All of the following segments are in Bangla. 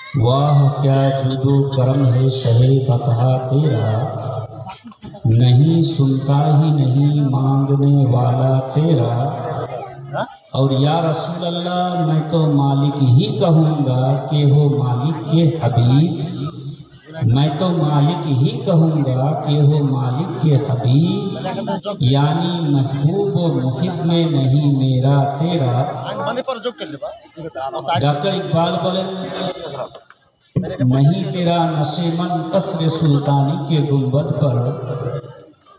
वाह क्या जुदो करम है शहे बतहा तेरा, नहीं सुनता ही नहीं मांगने वाला तेरा। और या रसूल अल्लाह मैं तो मालिक ही कहूँगा कि हो मालिक के हबीब, मैं तो मालिक ही कहूँगा कि हो मालिक के हबीब, यानी महबूब व मुहिब में नहीं मेरा तेरा। डॉक्टर इकबाल बोले नहीं तेरा नशेमन कसर सुल्तानी के गुंबद पर,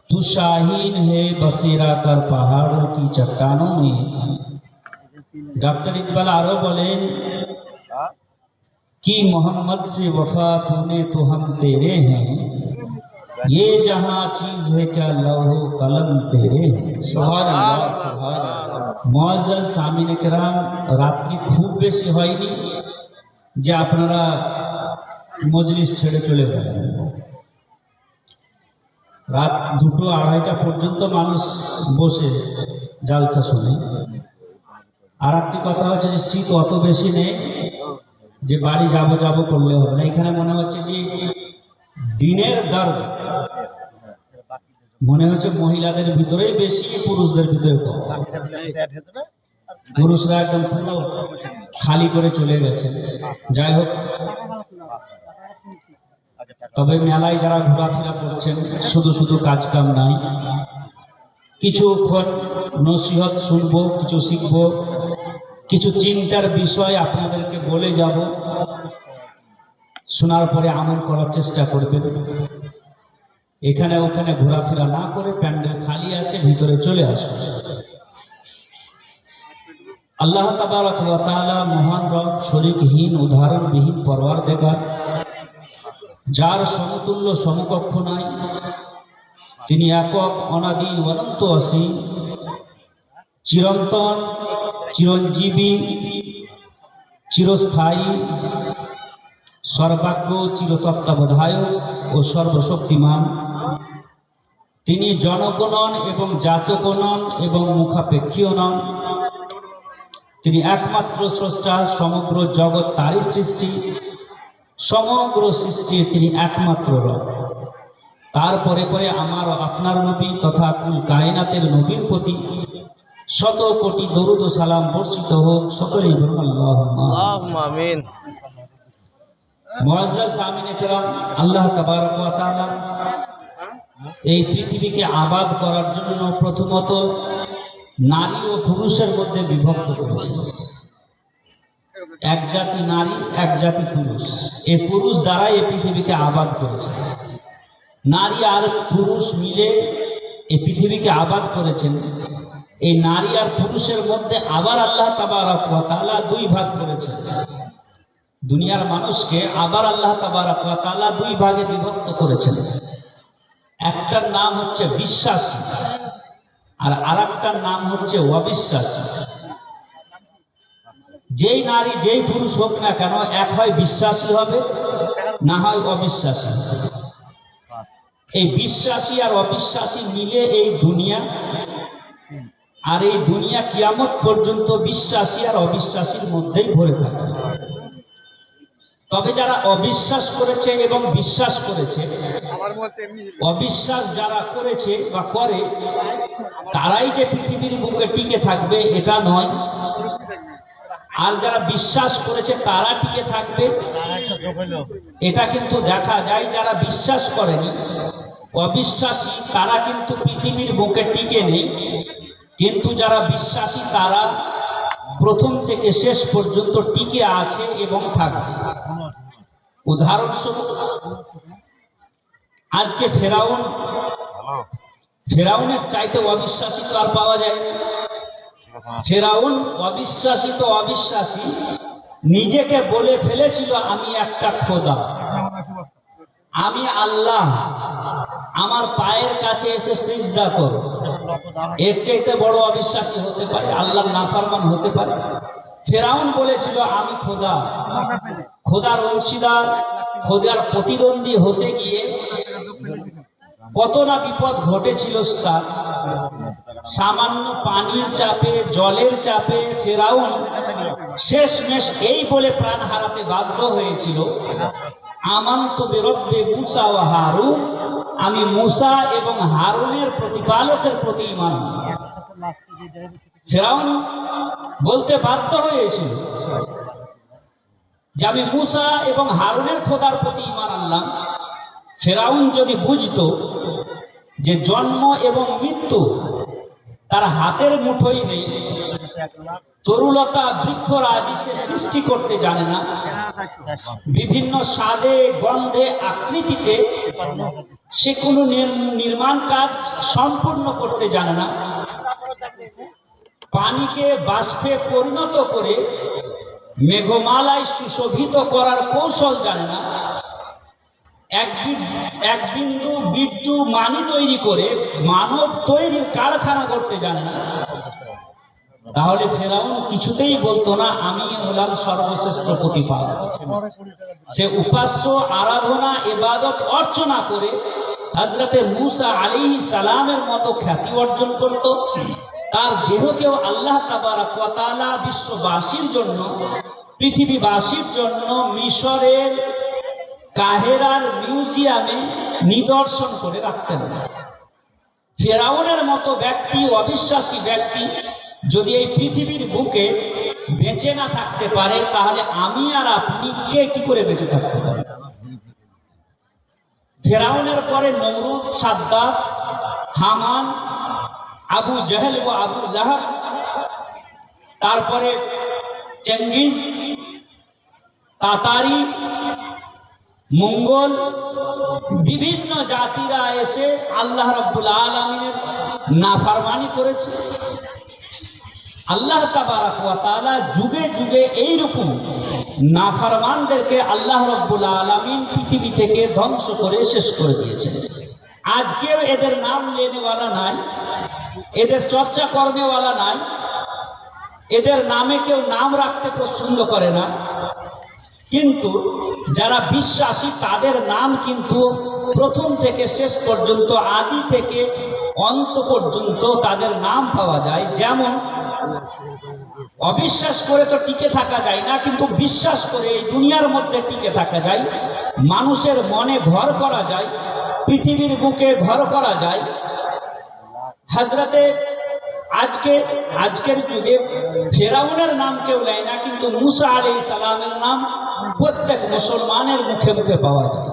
तू शाहीन है बसेरा कर पहाड़ों की चट्टानों में। डॉक्टर इकबाल आरो बोले कि मोहम्मद से वफा तूने तो हम तेरे हैं, ये जहां चीज है क्या लौहो कलम तेरे हैं। सुभान अल्लाह, सुभान अल्लाह। मुअज्जज सामिन किराम, रात्रि खूब बेশি হয়নি যে আপনারা মজলিস ছেড়ে চলে গেলেন। রাত 2-2:30 পর্যন্ত মানুষ বসে জালসা শুনে। আর একটি কথা হচ্ছে যে শীত অত বেশি নেই যে বাড়ি যাব যাব করলে হবে না। এখানে মনে হচ্ছে যে দিনের দর্দ মনে হচ্ছে মহিলাদের ভিতরেই বেশি, পুরুষদের ভিতরে কম। পুরুষরা একদম পুরো খালি করে চলে গেছে। যাই হোক, তবে মেলায় যারা ঘোরাফেরা করছেন শুধু শুধু কাজ কাম নাই, কিছুক্ষণ নসিহত শুনবো, কিছু শিখবো, কিছু চিন্তার বিষয় আপনাদেরকে বলে যাব, শোনার পরে আমল করার চেষ্টা করবেন। এখানে ওখানে ঘোরাফেরা না করে প্যান্ডেল খালি আছে, ভিতরে চলে আসুন। আল্লাহ তাবারক ওয়া তাআলা মহান রব, শরীকহীন উদাহরণবিহীন পরওয়ারদিগার, যার সমতুল্য সমকক্ষ নাই। তিনি একক, অনাদি, অনন্ত অসীম, চিরন্তন, চিরঞ্জীবী, চিরস্থায়ী, সর্বাজ্ঞ, চিরতত্ত্বাবধায়ক ও সর্বশক্তিমান। তিনি জনক নন এবং জাতক নন এবং মুখাপেক্ষীও নন। তিনি একমাত্র স্রষ্টা, সমগ্র জগৎ তারই সৃষ্টি, সমগ্র সৃষ্টির তিনি একমাত্র রব। তারপরে পরে আমার আপনার নবী তথা কুল কায়নাতের নবীর প্রতি শত কোটি দরুদ ও সালাম বর্ষিত হোক। সকলেই বলুন আল্লাহুম্মা আমিন। মুআজ্জাজ সামিনে কেরাম, আল্লাহ তাবারক ওয়া তাআলা এই পৃথিবীকে আবাদ করার জন্য প্রথমত নারী ও পুরুষের মধ্যে বিভক্ত করেছেন। এক জাতি নারী, এক জাতি পুরুষ। এই পুরুষ দ্বারাই এই পৃথিবীকে আবাদ করেছেন। নারী আর পুরুষ মিলে এই পৃথিবীকে আবাদ করেছেন। এই নারী আর পুরুষের মধ্যে আবার আল্লাহ তাবারক ওয়া তাআলা দুই ভাগ করেছেন। দুনিয়ার মানুষকে আবার আল্লাহ তাবারক ওয়া তাআলা দুই ভাগে বিভক্ত করেছেন। একটার নাম হচ্ছে বিশ্বাসী আর আরেকটার নাম হচ্ছে অবিশ্বাসী। যেই নারী যেই পুরুষ হোক না কেন, এক হয় বিশ্বাসী হবে, না হয় অবিশ্বাসী। এই বিশ্বাসী আর অবিশ্বাসী মিলে এই দুনিয়া, আর এই দুনিয়া কিয়ামত পর্যন্ত বিশ্বাসী আর অবিশ্বাসীর মধ্যেই ভরে থাকে। তবে যারা অবিশ্বাস করেছে এবং বিশ্বাস করেছে, অবিশ্বাস যারা করেছে বা করে, তারাই যে পৃথিবীর বুকে টিকে থাকবে এটা নয়। আর যারা বিশ্বাস করেছে তারা টিকে থাকবে, এটা কিন্তু দেখা যায়। যারা বিশ্বাস করেনি, অবিশ্বাসী, তারা কিন্তু পৃথিবীর বুকে টিকে নেই। কিন্তু যারা বিশ্বাসী তারা প্রথম থেকে শেষ পর্যন্ত টিকে আছে এবং থাকবে। উদাহরণস্বরূপ আজকে ফেরাউনের চাইতে অবিশ্বাসী তো আর পাওয়া যায় না। ফেরাউন অবিশ্বাসী তো অবিশ্বাসী, নিজেকে বলে ফেলেছিল আমি একটা খোদা, আমি আল্লাহ, আমার পায়ের কাছে এসে সিজদা করো। এর চাইতে বড় অবিশ্বাসী হতে পারে? আল্লাহর নাফরমান হতে পারে? ফেরাউন বলেছিল আমি খোদা, খোদার অংশীদার, খোদার প্রতিদ্বন্দ্বী হতে গিয়ে কত না বিপদ ঘটেছিল তার। সামান্য পানির চাপে, জলের চাপে ফেরাউন শেষমেশ এই বলে প্রাণ হারাতে বাধ্য হয়েছিল, আমানতু বিরব্বি মূসা ওয়া হারুন, আমি মূসা এবং হারুনের প্রতিপালকের প্রতি ঈমান আনলাম। ফেরাউন বলতে বাধ্য হয়েছিল যে আমি মূসা এবং হারুনের খোদার প্রতি ঈমান আনলাম। ফেরাউন যদি বুঝতো যে জন্ম এবং মৃত্যু তার হাতের মুঠোই নেই, তরুলতা বৃক্ষরাজ সে সৃষ্টি করতে জানে না, বিভিন্ন স্বাদে গন্ধে আকৃতিতে সে কোনো নির্মাণ কাজ সম্পূর্ণ করতে জানে না, পানিকে বাষ্পে পরিণত করে মেঘমালায় সুশোভিত করার কৌশল জানে না, এক বিন্দু বীর্যু মানি তৈরি করে মানব তৈরির কারখানা করতে জানে না, তাহলে ফেরাউন কিছুতেই বলতো না আমি হলাম সর্বশ্রেষ্ঠ প্রতিপালক। সে উপাস্য, আরাধনা, ইবাদত, অর্চনা করে হযরতে মূসা আলাইহিস সালামের মতো খ্যাতি অর্জন করত। তার দেহকেও আল্লাহ তাবারক ওয়া তাআলা বিশ্ববাসীর জন্য, পৃথিবীবাসীর জন্য মিশরের কাহেরার মিউজিয়ামে নিদর্শন করে রাখতেন না। ফেরাউনের মতো ব্যক্তি, অবিশ্বাসী ব্যক্তি যদি এই পৃথিবীর বুকে বেঁচে না থাকতে পারে, তাহলে আমি আর আপনি কে কি করে বেঁচে থাকতে পারি? ফেরাউনের পরে নমরুদ, সাদ্দাত, হামান, আবু জেহেল ও আবু লাহাব, তারপরে চেঙ্গিজ, তাতারি, মঙ্গল, বিভিন্ন জাতিরা এসে আল্লাহ রাব্বুল আলামিনের নাফরমানি করেছে। আল্লাহ তাবারক ওয়া তাআলা যুগে যুগে এইরকম নাফরমানদেরকে আল্লাহ রাব্বুল আলামিন পৃথিবী থেকে ধ্বংস করে শেষ করে দিয়েছেন। আজকেও এদের নাম লেনেওয়ালা নাই, এদের চর্চা করনেওয়ালা নাই, এদের নামে কেউ নাম রাখতে পছন্দ করে না, কিন্তু যারা বিশ্বাসী তাদের নাম কিন্তু প্রথম থেকে শেষ পর্যন্ত, আদি থেকে অন্ত পর্যন্ত তাদের নাম পাওয়া যায়। যেমন অবিশ্বাস করে তো টিকে থাকা যায় না, কিন্তু বিশ্বাস করে এই দুনিয়ার মধ্যে টিকে থাকা যায়, মানুষের মনে ঘর করা যায়, পৃথিবীর বুকে ঘর করা যায়। হযরতে আজকের যুগে ফেরাউনের নাম কেউ নেয় না, কিন্তু মূসা আলাইহিস সালামের নাম প্রত্যেক মুসলমানের মুখে মুখে পাওয়া যায়।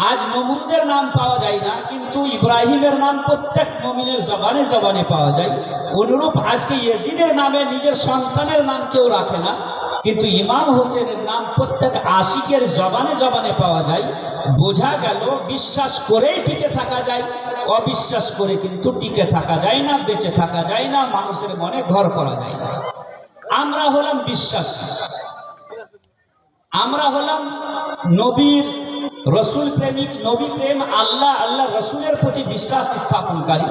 আজ নমরুদের নাম পাওয়া যায় না, কিন্তু ইব্রাহিমের নাম প্রত্যেক মুমিনের জবানে জবানে পাওয়া যায়। অনুরূপ আজকে ইয়াজিদের নামে নিজের সন্তানের নাম কেউ রাখে না, কিন্তু ইমাম হোসেনের নাম প্রত্যেক আশিকের জবানে জবানে পাওয়া যায়। বোঝা গেল বিশ্বাস করেই টিকে থাকা যায়, অবিশ্বাস করে কিন্তু টিকে থাকা যায় না, বেঁচে থাকা যায় না, মানুষের মনে ঘর করা যায় না। আমরা হলাম বিশ্বাসী, আমরা হলাম নবীর রসুল প্রেমিক, নবী প্রেম, আল্লাহ রসুলের প্রতি বিশ্বাস স্থাপনকারী।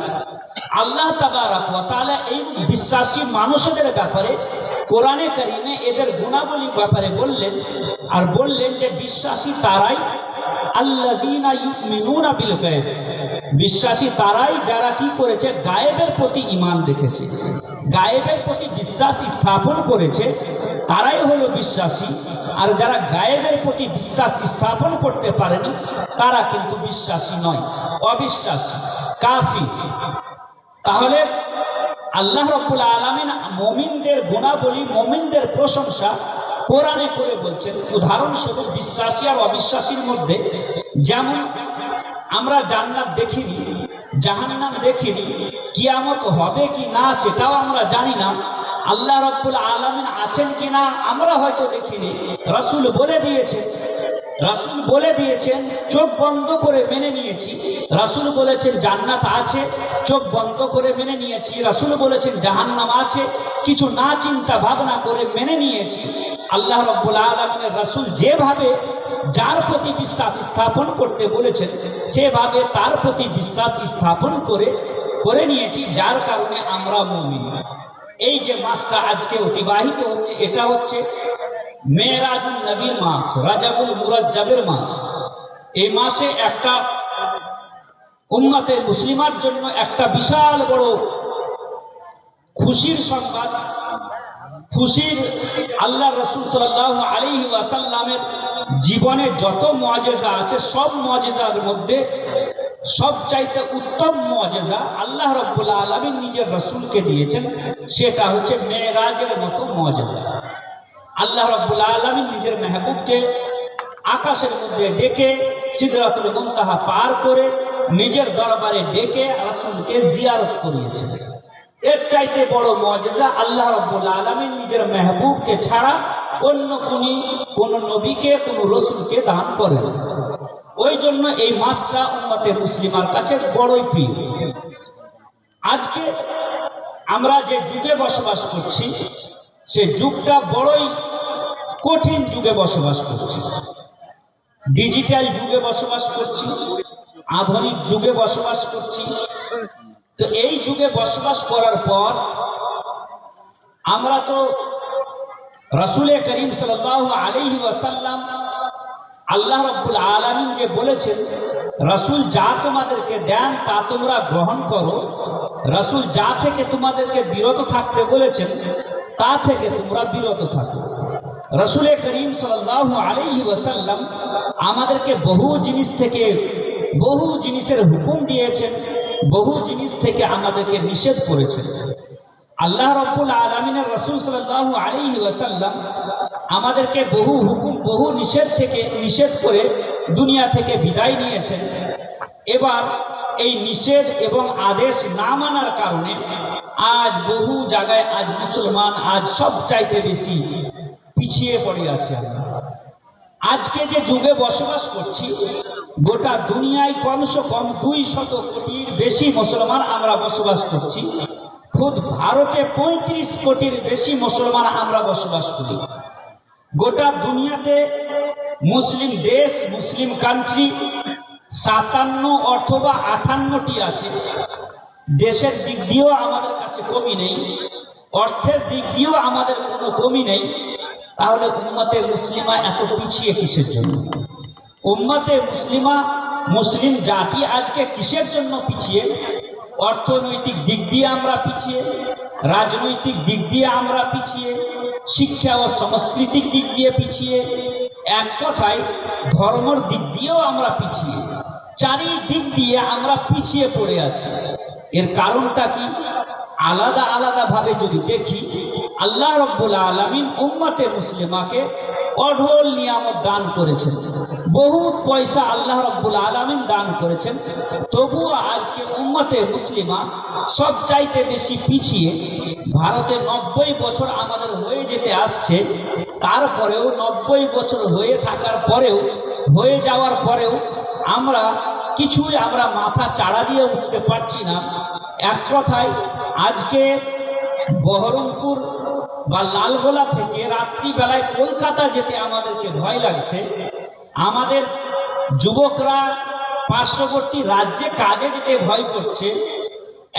আল্লাহ তাবারক ওয়া তাআলা এই বিশ্বাসী মানুষদের ব্যাপারে কোরআনে কারিমে এদের গুণাবলীর ব্যাপারে বললেন, আর বললেন যে বিশ্বাসী তারাই আল্লাযীনা ইউমিনুনা বিল গায়ব, বিশ্বাসী তারাই যারা কি করেছে, গায়েবের প্রতি ঈমান রেখেছে, গায়েবের প্রতি বিশ্বাস স্থাপন করেছে, তারাই হলো বিশ্বাসী। আর যারা গায়েবের প্রতি বিশ্বাস স্থাপন করতে পারেনি তারা কিন্তু বিশ্বাসী নয়, অবিশ্বাসী, কাফির। তাহলে আল্লাহ রাব্বুল আলামিন মুমিনদের গুণাবলী, মুমিনদের প্রশংসা কোরআনে করে বলছেন। উদাহরণস্বরূপ বিশ্বাসী আর অবিশ্বাসীর মধ্যে, যেমন আমরা জান্নাত দেখিনি, জাহান্নাম দেখিনি, কিয়ামত হবে কি না সেটাও আমরা জানি না, আল্লাহ রাব্বুল আলামিন আছেন কিনা আমরা হয়তো দেখিনি। রাসূল বলে দিয়েছেন, চোখ বন্ধ করে মেনে নিয়েছি। রাসূল বলেছেন জান্নাত আছে, চোখ বন্ধ করে মেনে নিয়েছি। রাসূল বলেছেন জাহান্নাম আছে, কিছু না চিন্তা ভাবনা করে মেনে নিয়েছি। আল্লাহ রাব্বুল আলামিনের রাসূল যেভাবে যার প্রতি বিশ্বাস স্থাপন করতে বলেছেন সেভাবে তার প্রতি বিশ্বাস স্থাপন করে নিয়েছি, যার কারণে আমরা মুমিন। এই যে মাসটা আজকে অতিবাহিত হচ্ছে, এটা হচ্ছে মেরাজুন নবীর মাস, রাজাবুল মুরাজ্জাবের মাস। এই মাসে একটা উম্মতে মুসলিমার জন্য একটা বিশাল বড় খুশির সংবাদ, খুশির আল্লাহ রাসূল সাল্লাল্লাহু আলাইহি ওয়াসাল্লামের জীবনে যত মুআজিজা আছে সব মুআজিজার মধ্যে সবচাইতে উত্তম মুআজিজা আল্লাহ রাব্বুল আলামিন নিজের রাসূলকে দিয়েছেন, সেটা হচ্ছে মেরাজের মতো মুআজিজা। আল্লাহ রাব্বুল আলামিন নিজের মেহবুবকে আকাশের মধ্যে ডেকে সিদরাতুল মুনতাহা পার করে নিজের দরবারে ডেকে রাসূলকে জিয়ারত করিয়েছেন। এর চাইতে বড় মুআজিজা আল্লাহ রাব্বুল আলামিন নিজের মেহবুবকে ছাড়া অন্য কোন নবীকে কোন রাসূলকে দান করেন। ওই জন্য এই মাসটা উম্মতে মুসলিমার কাছে বড়ই প্রিয়। আজকে আমরা যে যুগে বসবাস করছি সে যুগটা বড়ই কঠিন যুগে বসবাস করছি। ডিজিটাল যুগে বসবাস করছি, আধুনিক যুগে বসবাস করছি। তো এই যুগে বসবাস করার পর আমরা তো রাসূল করিম সাল্লাল্লাহু আলাইহি ওয়াসাল্লাম আল্লাহ রাব্বুল আলামিন যে বলেছেন রাসূল যা তোমাদেরকে দেন তা তোমরা গ্রহণ করো, রাসূল যা থেকে তোমাদেরকে বিরত থাকতে বলেছেন তা থেকে তোমরা বিরত থাকো। রাসূল করিম সাল্লাল্লাহু আলাইহি ওয়াসাল্লাম আমাদেরকে বহু জিনিসের হুকুম দিয়েছেন, বহু জিনিস থেকে আমাদেরকে নিষেধ করেছেন। আল্লাহ রাব্বুল আলামিনের রাসূল সাল্লাল্লাহু আলাইহি ওয়াসাল্লাম আমাদেরকে বহু হুকুম বহু নিষেধ করে দুনিয়া থেকে বিদায় নিয়েছেন। এবার এই নিষেধ এবং আদেশ না মানার কারণে আজ বহু জায়গায় আজ মুসলমান আজ সবচাইতে বেশি পিছিয়ে পড়ে আছে। আজকে যে যুগে বসবাস করছি গোটা দুনিয়ায় কমসে কম 200 কোটির বেশি মুসলমান আমরা বসবাস করছি। খুদ ভারতে 35 কোটির বেশি মুসলমান আমরা বসবাস করি। গোটা দুনিয়াতে মুসলিম দেশ মুসলিম কান্ট্রি 57 অথবা 58টি আছে। দেশের দিক দিয়েও আমাদের কাছে কমি নেই, অর্থের দিক দিয়েও আমাদের কোনো কমি নেই। তাহলে উম্মতে মুসলিমা এত পিছিয়ে কিসের জন্য? উম্মতে মুসলিমা মুসলিম জাতি আজকে কিসের জন্য পিছিয়ে? অর্থনৈতিক দিক দিয়ে আমরা পিছিয়ে, রাজনৈতিক দিক দিয়ে আমরা পিছিয়ে, শিক্ষা ও সাংস্কৃতিক দিক দিয়ে পিছিয়ে, এক কথায় ধর্মের দিক দিয়েও আমরা পিছিয়ে, চারিদিক দিয়ে আমরা পিছিয়ে পড়ে আছি। এর কারণটা কি? আলাদা আলাদা ভাবে যদি দেখি, আল্লাহ রাব্বুল আলামিন উম্মতে মুসলিমাকে অঢল নিয়ামত দান করেছেন, বহুত পয়সা আল্লাহ রাব্বুল আলামিন দান করেছেন। তবুও আজকে উম্মতে মুসলিমা সবচাইতে বেশি পিছিয়ে। ভারতে 90 বছর আমাদের হয়ে যেতে আসছে, তারপরেও 90 বছর হয়ে যাওয়ার পরেও আমরা মাথা চাড়া দিয়ে উঠতে পারছি না। এক কথায় আজকে বহরমপুর বা লালগোলা থেকে রাত্রিবেলায় কলকাতা যেতে আমাদেরকে ভয় লাগছে। আমাদের যুবকরা পার্শ্ববর্তী রাজ্যে কাজে যেতে ভয় করছে।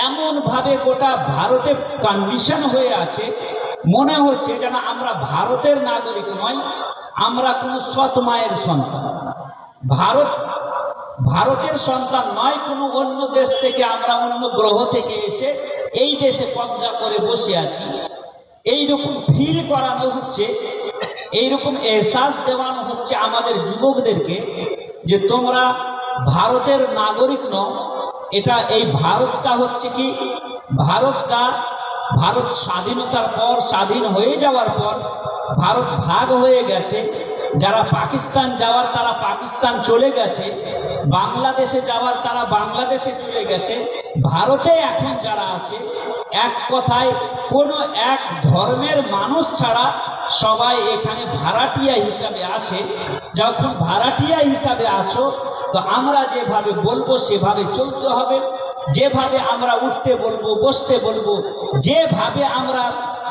এমনভাবে গোটা ভারতে কন্ডিশন হয়ে আছে, মনে হচ্ছে যেন আমরা ভারতের নাগরিক নয়, আমরা কোনো সৎ মায়ের সন্তান। ভারতের সন্তান নয়, কোনো অন্য দেশ থেকে আমরা অন্য গ্রহ থেকে এসে এই দেশে কবজা করে বসে আছি। এইরকম ফিল করানো হচ্ছে, এইরকম এহসাস দেওয়ানো হচ্ছে আমাদের যুবকদেরকে যে তোমরা ভারতের নাগরিক নও। এই ভারতটা হচ্ছে কি, ভারত স্বাধীনতার পর, স্বাধীন হয়ে যাওয়ার পর ভারত ভাগ হয়ে গেছে। যারা পাকিস্তান যাওয়ার তারা পাকিস্তান চলে গেছে, বাংলাদেশে যাওয়ার তারা বাংলাদেশে চলে গেছে। ভারতে এখন যারা আছে, এক কথায় কোনো এক ধর্মের মানুষ ছাড়া সবাই এখানে ভাড়াটিয়া হিসাবে আছে। যখন ভাড়াটিয়া হিসাবে আছো তো আমরা যেভাবে বলবো সেভাবে চলতে হবে, যেভাবে আমরা উঠতে বলবো বসতে বলবো, যেভাবে আমরা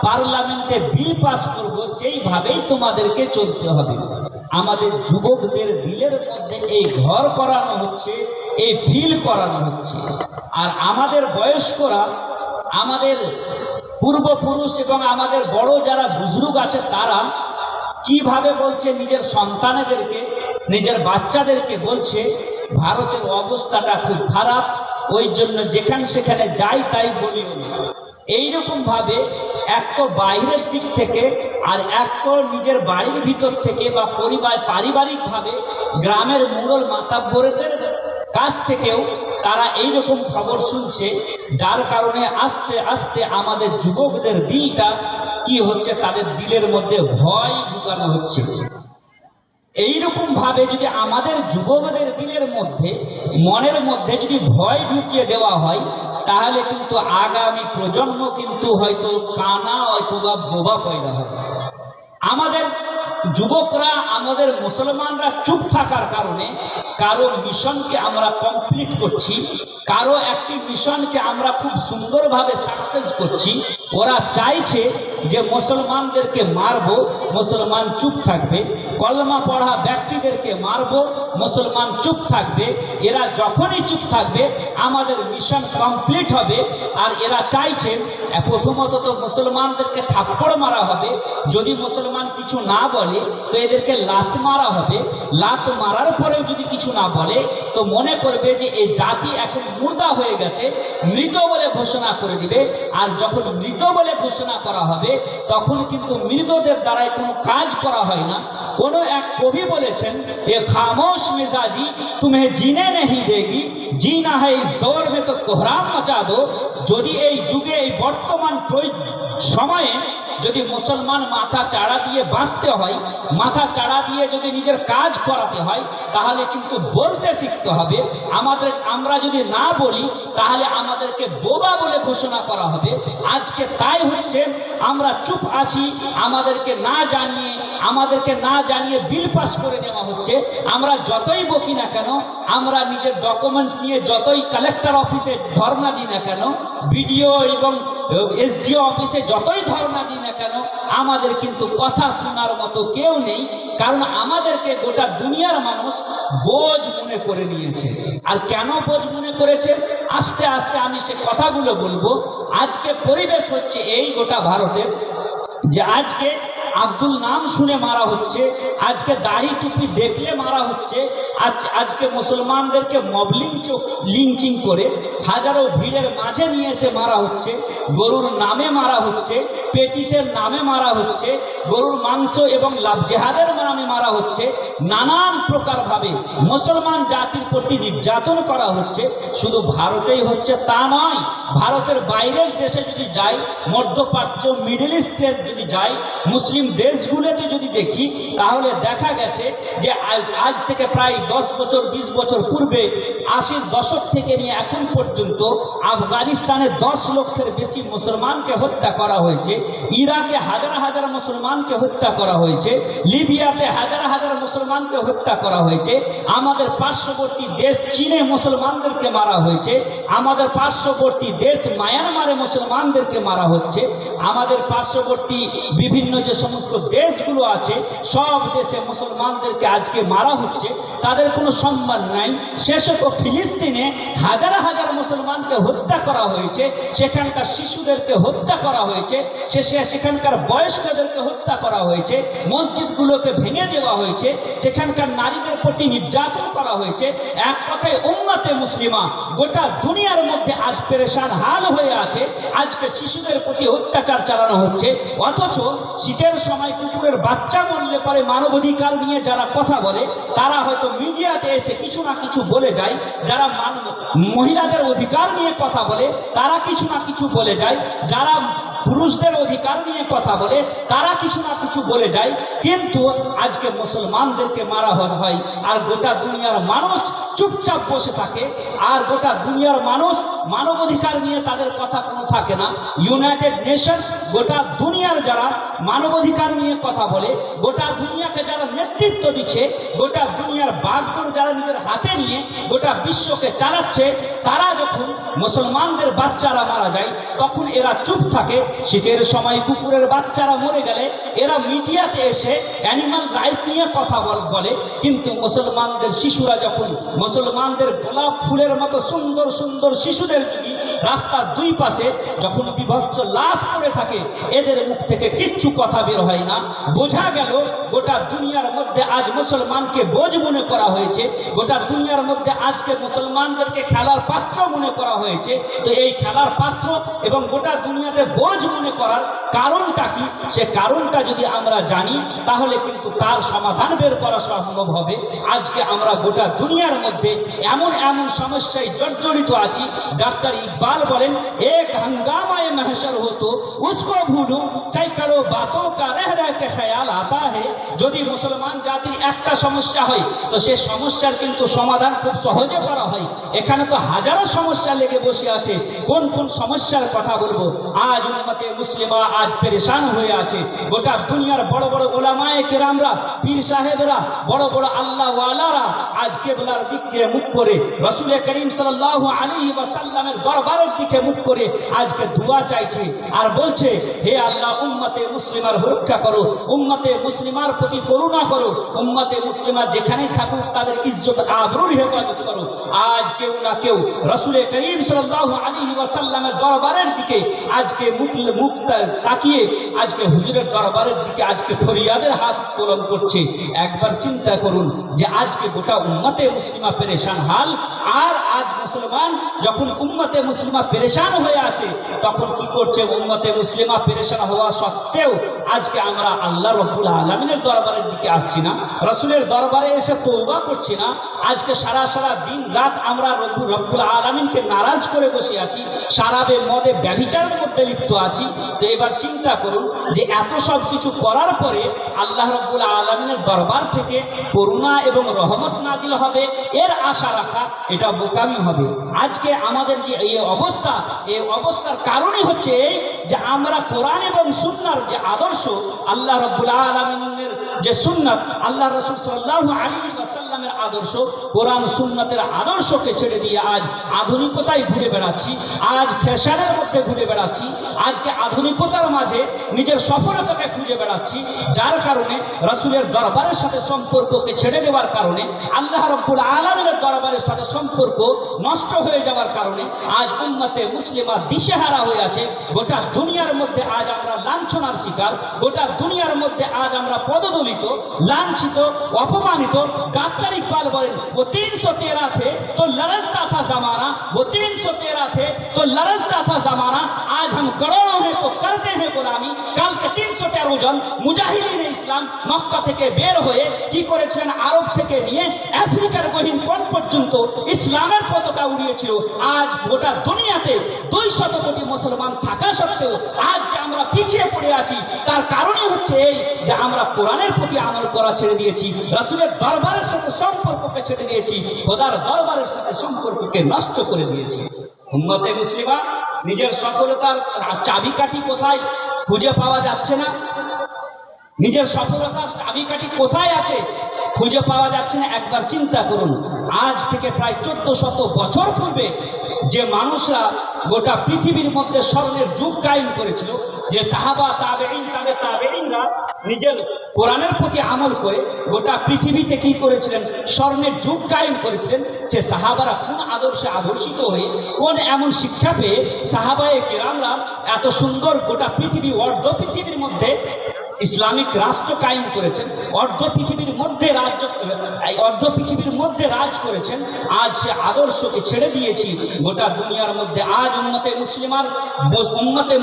পার্লামেন্টে বিল পাস করব সেইভাবেই তোমাদেরকে চলতে হবে। আমাদের যুবকদের দিলের মধ্যে এই ঘর করানো হচ্ছে, এই ফিল করানো হচ্ছে। আর আমাদের বয়স্করা, আমাদের পূর্বপুরুষ এবং আমাদের বড় যারা বুজরুগ আছে তারা কিভাবে বলছে নিজের সন্তানেদেরকে, নিজের বাচ্চাদেরকে বলছে ভারতের অবস্থাটা খুব খারাপ, ওই জন্য যেখানে সেখানে যাই তাই বলিও না। এইরকম ভাবে এক তো বাইরের দিক থেকে আর এক তো নিজের বাড়ির ভিতর থেকে বা পারিবারিকভাবে গ্রামের মুরল মাতাব্বরদের কাছ থেকেও তারা এইরকম খবর শুনছে, যার কারণে আস্তে আস্তে আমাদের যুবকদের দিলটা কি হচ্ছে, তাদের দিলের মধ্যে ভয় ঢুকানো হচ্ছে। এইরকম ভাবে যদি আমাদের যুবকদের দিলের মধ্যে মনের মধ্যে যদি ভয় ঢুকিয়ে দেওয়া হয়, তাহলে কিন্তু আগামী প্রজন্ম কিন্তু হয়তো কানা অথবা বোবা পয়দা হবে। আমাদের যুবকরা, আমাদের মুসলমানরা চুপ থাকার কারণে কারো মিশনকে আমরা কমপ্লিট করছি, কারো একটি মিশনকে আমরা খুব সুন্দরভাবে সাকসেস করছি। ওরা চাইছে যে মুসলমানদেরকে মারবো, মুসলমান চুপ থাকবে, কলমা পড়া ব্যক্তিদেরকে মারবো, মুসলমান চুপ থাকবে। এরা যখনই চুপ থাকবে আমাদের মিশন কমপ্লিট হবে। আর এরা চাইছে প্রথমত তো মুসলমানদেরকে থাপ্পড় মারা হবে, যদি মুসলমান কিছু না বলে তো এদেরকে লাত মারা হবে, লাত মারার পরেও যদি কিছু না বলে তো মনে করবে যে এই জাতি এখন মুর্দা হয়ে গেছে, মৃত বলে ঘোষণা করে দিবে। আর যখন মৃত বলে ঘোষণা করা হবে তখন কিন্তু মৃতদের দ্বারাই কোনো কাজ করা হয় না। কোনো এক কবি বলেছেন, এ খামোশ মেজাজি তুমি জিনে नहीं देगी, जीना है इस दौर में तो कोहराम मचा दो। যদি এই যুগে, এই বর্তমান সময়ে যদি মুসলমান মাথা চাড়া দিয়ে বাঁচতে হয়, মাথা চাড়া দিয়ে যদি নিজের কাজ করাতে হয়, তাহলে কিন্তু বলতে শিখতে হবে। আমরা যদি না বলি তাহলে আমাদেরকে বোবা বলে ঘোষণা করা হবে। আজকে তাই হচ্ছে, আমরা চুপ আছি, আমাদেরকে না জানিয়ে বিল পাস করে নেওয়া হচ্ছে। আমরা যতই বকি না কেন, আমরা নিজের ডকুমেন্টস নিয়ে যতই কালেক্টর অফিসে ধর্ণা দিই না কেন, বিডিও এবং এসডিও অফিসে যতই ধর্ণা দিই না কেন, আমাদের কিন্তু কথা শোনার মতো কেউ নেই। কারণ আমাদেরকে গোটা দুনিয়ার মানুষ বোঝ মনে করে নিয়েছে। আর কেন বোঝ মনে করেছে, আস্তে আস্তে আমি সে কথাগুলো বলবো। আজকে পরিবেশ হচ্ছে এই গোটা ভারতের, যে আজকে আব্দুল নাম শুনে মারা হচ্ছে, আজকে দাড়ি টুপি দেখলে মারা হচ্ছে, আজকে মুসলমানদেরকে লিঞ্চিং করে হাজারো ভিড়ের মাঝে নিয়ে এসে মারা হচ্ছে, গরুর নামে মারা হচ্ছে, পেটিসের নামে মারা হচ্ছে, গরুর মাংস এবং লাভ জেহাদের নামে মারা হচ্ছে, নানান প্রকার ভাবে মুসলমান জাতির প্রতি নির্যাতন করা হচ্ছে। শুধু ভারতেই হচ্ছে তা নয়, ভারতের বাইরের দেশে যদি যাই, মধ্যপ্রাচ্য মিডল ইস্টের যদি যাই, মুসলিম দেশগুলোতে যদি দেখি, তাহলে দেখা গেছে যে আজ থেকে প্রায় 10 বছর 20 বছর পূর্বে 80-র দশক থেকে নিয়ে এখন পর্যন্ত আফগানিস্তানে 10 লক্ষের বেশি মুসলমানকে হত্যা করা হয়েছে, ইরাকে হাজার হাজার মুসলমানকে হত্যা করা হয়েছে, লিবিয়াতে হাজার হাজার মুসলমানকে হত্যা করা হয়েছে, আমাদের পার্শ্ববর্তী দেশ চীনে মুসলমানদেরকে মারা হয়েছে, আমাদের পার্শ্ববর্তী দেশ মায়ানমারে মুসলমানদেরকে মারা হচ্ছে, আমাদের পার্শ্ববর্তী বিভিন্ন যে সমস্ত দেশগুলো আছে সব দেশে মুসলমানদেরকে আজকে মারা হচ্ছে, তাদের কোনো সম্মান নাই। শেষত ফিলিস্তিনে হাজার হাজার মুসলমানকে হত্যা করা হয়েছে, সেখানকার শিশুদেরকে হত্যা করা হয়েছে, সেখানকার বয়স্কদেরকে হত্যা করা হয়েছে, মসজিদগুলোকে ভেঙে দেওয়া হয়েছে, সেখানকার নারীদের প্রতি নির্যাতন করা হয়েছে। এক কথায় উম্মতে মুসলিমা গোটা দুনিয়ার মধ্যে আজ পেরেশান হাল হয়ে আছে। আজকে শিশুদের প্রতি অত্যাচার চালানো হচ্ছে, অথচ শীতের সময় কুকুরের বাচ্চা মরলে পরে মানবাধিকার নিয়ে যারা কথা বলে তারা হয়তো মিডিয়াতে এসে কিছু না কিছু বলে যায়, যারা মহিলাদের অধিকার নিয়ে কথা বলে তারা কিছু না কিছু বলে যায়, যারা পুরুষদের অধিকার নিয়ে কথা বলে তারা কিছু না কিছু বলে যায়। কিন্তু আজকে মুসলমানদেরকে মারা হয় আর গোটা দুনিয়ার মানুষ চুপচাপ বসে থাকে, আর গোটা দুনিয়ার মানুষ মানবাধিকার নিয়ে তাদের কথা কোনো থাকে না। ইউনাইটেড নেশন গোটা দুনিয়ার যারা মানবাধিকার নিয়ে কথা বলে, গোটা দুনিয়াকে যারা নেতৃত্ব দিচ্ছে, গোটা দুনিয়ার বাগডোর যারা নিজের হাতে নিয়ে গোটা বিশ্বকে চালাচ্ছে, তারা যখন মুসলমানদের বাচ্চারা মারা যায় তখন এরা চুপ থাকে। শীতের সময় কুকুরের বাচ্চারা মরে গেলে এরা মিডিয়াতে এসে অ্যানিমাল রাইটস নিয়ে কথা বলে, কিন্তু মুসলমানদের শিশুরা যখন মুসলমানদের গোলাপ ফুলের মতো সুন্দর সুন্দর শিশুদের যদি রাস্তার দুই পাশে যখন বিভৎস লাশ পড়ে থাকে, এদের মুখ থেকে কিচ্ছু কথা বের হয় না। বোঝা গেল গোটা দুনিয়ার মধ্যে আজ মুসলমানকে বোঝ মনে করা হয়েছে, গোটা দুনিয়ার মধ্যে আজকে মুসলমানদেরকে খেলার পাত্র মনে করা হয়েছে। তো এই খেলার পাত্র এবং গোটা দুনিয়াতে বোঝ মনে করার কারণটা কি, সে কারণটা যদি আমরা জানি তাহলে কিন্তু তার সমাধান বের করা সম্ভব হবে। আজকে আমরা গোটা দুনিয়ার মধ্যে এমন এমন সমস্যায় জর্জরিত আছি। ডাক্তার ইকবাল বলেন, এক হঙ্গামায় महशर हो तो उसको भूलूं सैकड़ों बातों का रह रह के ख्याल आता है। যদি মুসলমান জাতির একটা সমস্যা হয় তো সে সমস্যার কিন্তু সমাধান খুব সহজে করা হয়। এখানে তো হাজারো সমস্যা লেগে বসে আছে, কোন কোন সমস্যার কথা বলবো। আজ উম্মতে মুসলিমা আজ পেরেশান হয়ে আছে। গোটা দুনিয়ার বড় বড় ওলামায়ে কেরামরা, পীর সাহেবরা, বড় বড় আল্লাহ ওয়ালারা আজ কেবলার দিক দিয়ে মুখ করে, রাসূল করিম সাল্লাল্লাহু আলাইহি ওয়াসাল্লামের দরবারের দিকে মুখ করে আজকে দুয়া চাইছে আর বলছে, হে আল্লাহ উম্মতে মুসলিমার রক্ষা করো, উম্মতে মুসলিমার প্রতি করুণা করো, উম্মতে মুসলিমা যেখানেই থাকুক তাদের ইজ্জত আবরুর হেফাজত করো। আজ কেউ না কেউ রাসূল করিম সাল্লাল্লাহু আলাইহি ওয়াসাল্লামের দরবারের দিকে আজকে মুখ তাকিয়ে আজকে হুজুরের দরবারের দিকে আজকে ফরিয়াদের হাত তোলন করছে। একবার চিন্তা করুন যে আজকে গোটা উম্মতে মুসলিমা পেরেশান হাল, আর আজ মুসলমান যখন উম্মতে মুসলিমা পেরেশান হয়ে আছে তখন কি করছে? উম্মতে মুসলিমা পেরেশান হওয়া সত্ত্বেও আজকে আমরা আল্লাহ রাব্বুল আলামিনের দরবারের দিকে আসছি না, রাসূলের দরবারে এসে তওবা করছি না। আজকে সারা দিন রাত আমরা রব্বুল আলামিনকে নারাজ করে বসে আছি, শরাবে মদে ব্যভিচারের মধ্যে লিপ্ত আছি। তো এবার চিন্তা করুন যে এত সব কিছু করার পরে আল্লাহ রাব্বুল আলামিনের দরবার থেকে করুণা এবং রহমত নাজিল হবে এর আশা রাখা এটা বোকামি হবে। আজকে আমাদের যে এই অবস্থা, এই অবস্থার কারণই হচ্ছে এই যে আমরা কোরআন এবং সুন্নাহর যে আদর্শ, আল্লাহ রাব্বুল আলামিনের যে সুন্নাত, আল্লাহ রাসূল সাল্লাল্লাহু আলাইহি ওয়াসাল্লামের আদর্শ, কোরআন সুন্নাতের আদর্শকে ছেড়ে দিয়ে আজ আধুনিকতায় ঘুরে বেড়াচ্ছি, আজ ফ্যাশনের মধ্যে ঘুরে বেড়াচ্ছি, আজকে আধুনিকতার মাঝে নিজের সফলতাকে খুঁজে বেড়াচ্ছি। যার কারণে রাসূলের দরবারের সাথে সম্পর্ককে ছেড়ে দেওয়ার কারণে, আল্লাহ রাব্বুল আলামিনের দরবারের সাথে সম্পর্ক নষ্ট হয়ে যাওয়ার কারণে আজ উম্মতে মুসলিমা দিশেহারা হয়ে আছে। গোটা দুনিয়ার মধ্যে আজ আমরা লাঞ্ছনার শিকার, গোটা দুনিয়ার মধ্যে আজ আমরা পদদলিত, লাঞ্ছিত, অপমানিত। ডাক্তার ইকবাল বলেন, ও 313 थे तो लरजता था जमाना, वो 313 थे तो लरजता था जमाना, आज हम करोड़ों हैं तो करते हैं গোলামি। কালকে 313 জন মুজাহিদিন ইসলাম মক্কা থেকে বের হয়ে কি করেছিলেন? আরব থেকে নিয়ে আফ্রিকার গহীন কোণ পর্যন্ত ইসলামের পতাকা উড়িয়েছিল। আজ গোটা দুনিয়াতে 200 কোটি মুসলমান থাকা সত্ত্বেও আজ যে আমরা পিছিয়ে পড়ে আছি তার কারণই হচ্ছে এই যে আমরা কোরআনের প্রতি আমল করা ছেড়ে দিয়েছি, রাসূলের দরবারের সাথে সম্পর্ককে ছেড়ে দিয়েছি, খোদার দরবারের সাথে সম্পর্ককে নষ্ট করে দিয়েছি। উম্মতে মুসলিমা নিজের সফলতার চাবিকাঠি কোথায় খুঁজে পাওয়া যাচ্ছে না, নিজের সফলতার চাবিকাঠি কোথায় আছে খুঁজে পাওয়া যাচ্ছে না। একবার চিন্তা করুন, আজ থেকে প্রায় 1400 বছর পূর্বে যে মানুষরা গোটা পৃথিবীর মধ্যে স্বর্ণের যুগ কায়েম করেছিল, যে সাহাবা তাবেঈন তাবেঈনরা নিজের কোরআনের প্রতি আমল করে গোটা পৃথিবীতে কি করেছিলেন? স্বর্ণের যুগ কায়েম করেছিলেন। সে সাহাবারা কোন আদর্শে আদর্শিত হয়ে, কোন এমন শিক্ষা পেয়ে সাহাবায়ে কেরামরা এত সুন্দর গোটা পৃথিবী, অর্ধ পৃথিবীর মধ্যে ইসলামিক রাষ্ট্র কায়েম করেছেন, অর্ধ পৃথিবীর মধ্যে রাজ করেছেন। আজ সে আদর্শকে ছেড়ে দিয়েছি গোটা দুনিয়ার মধ্যে। আজ উম্মতে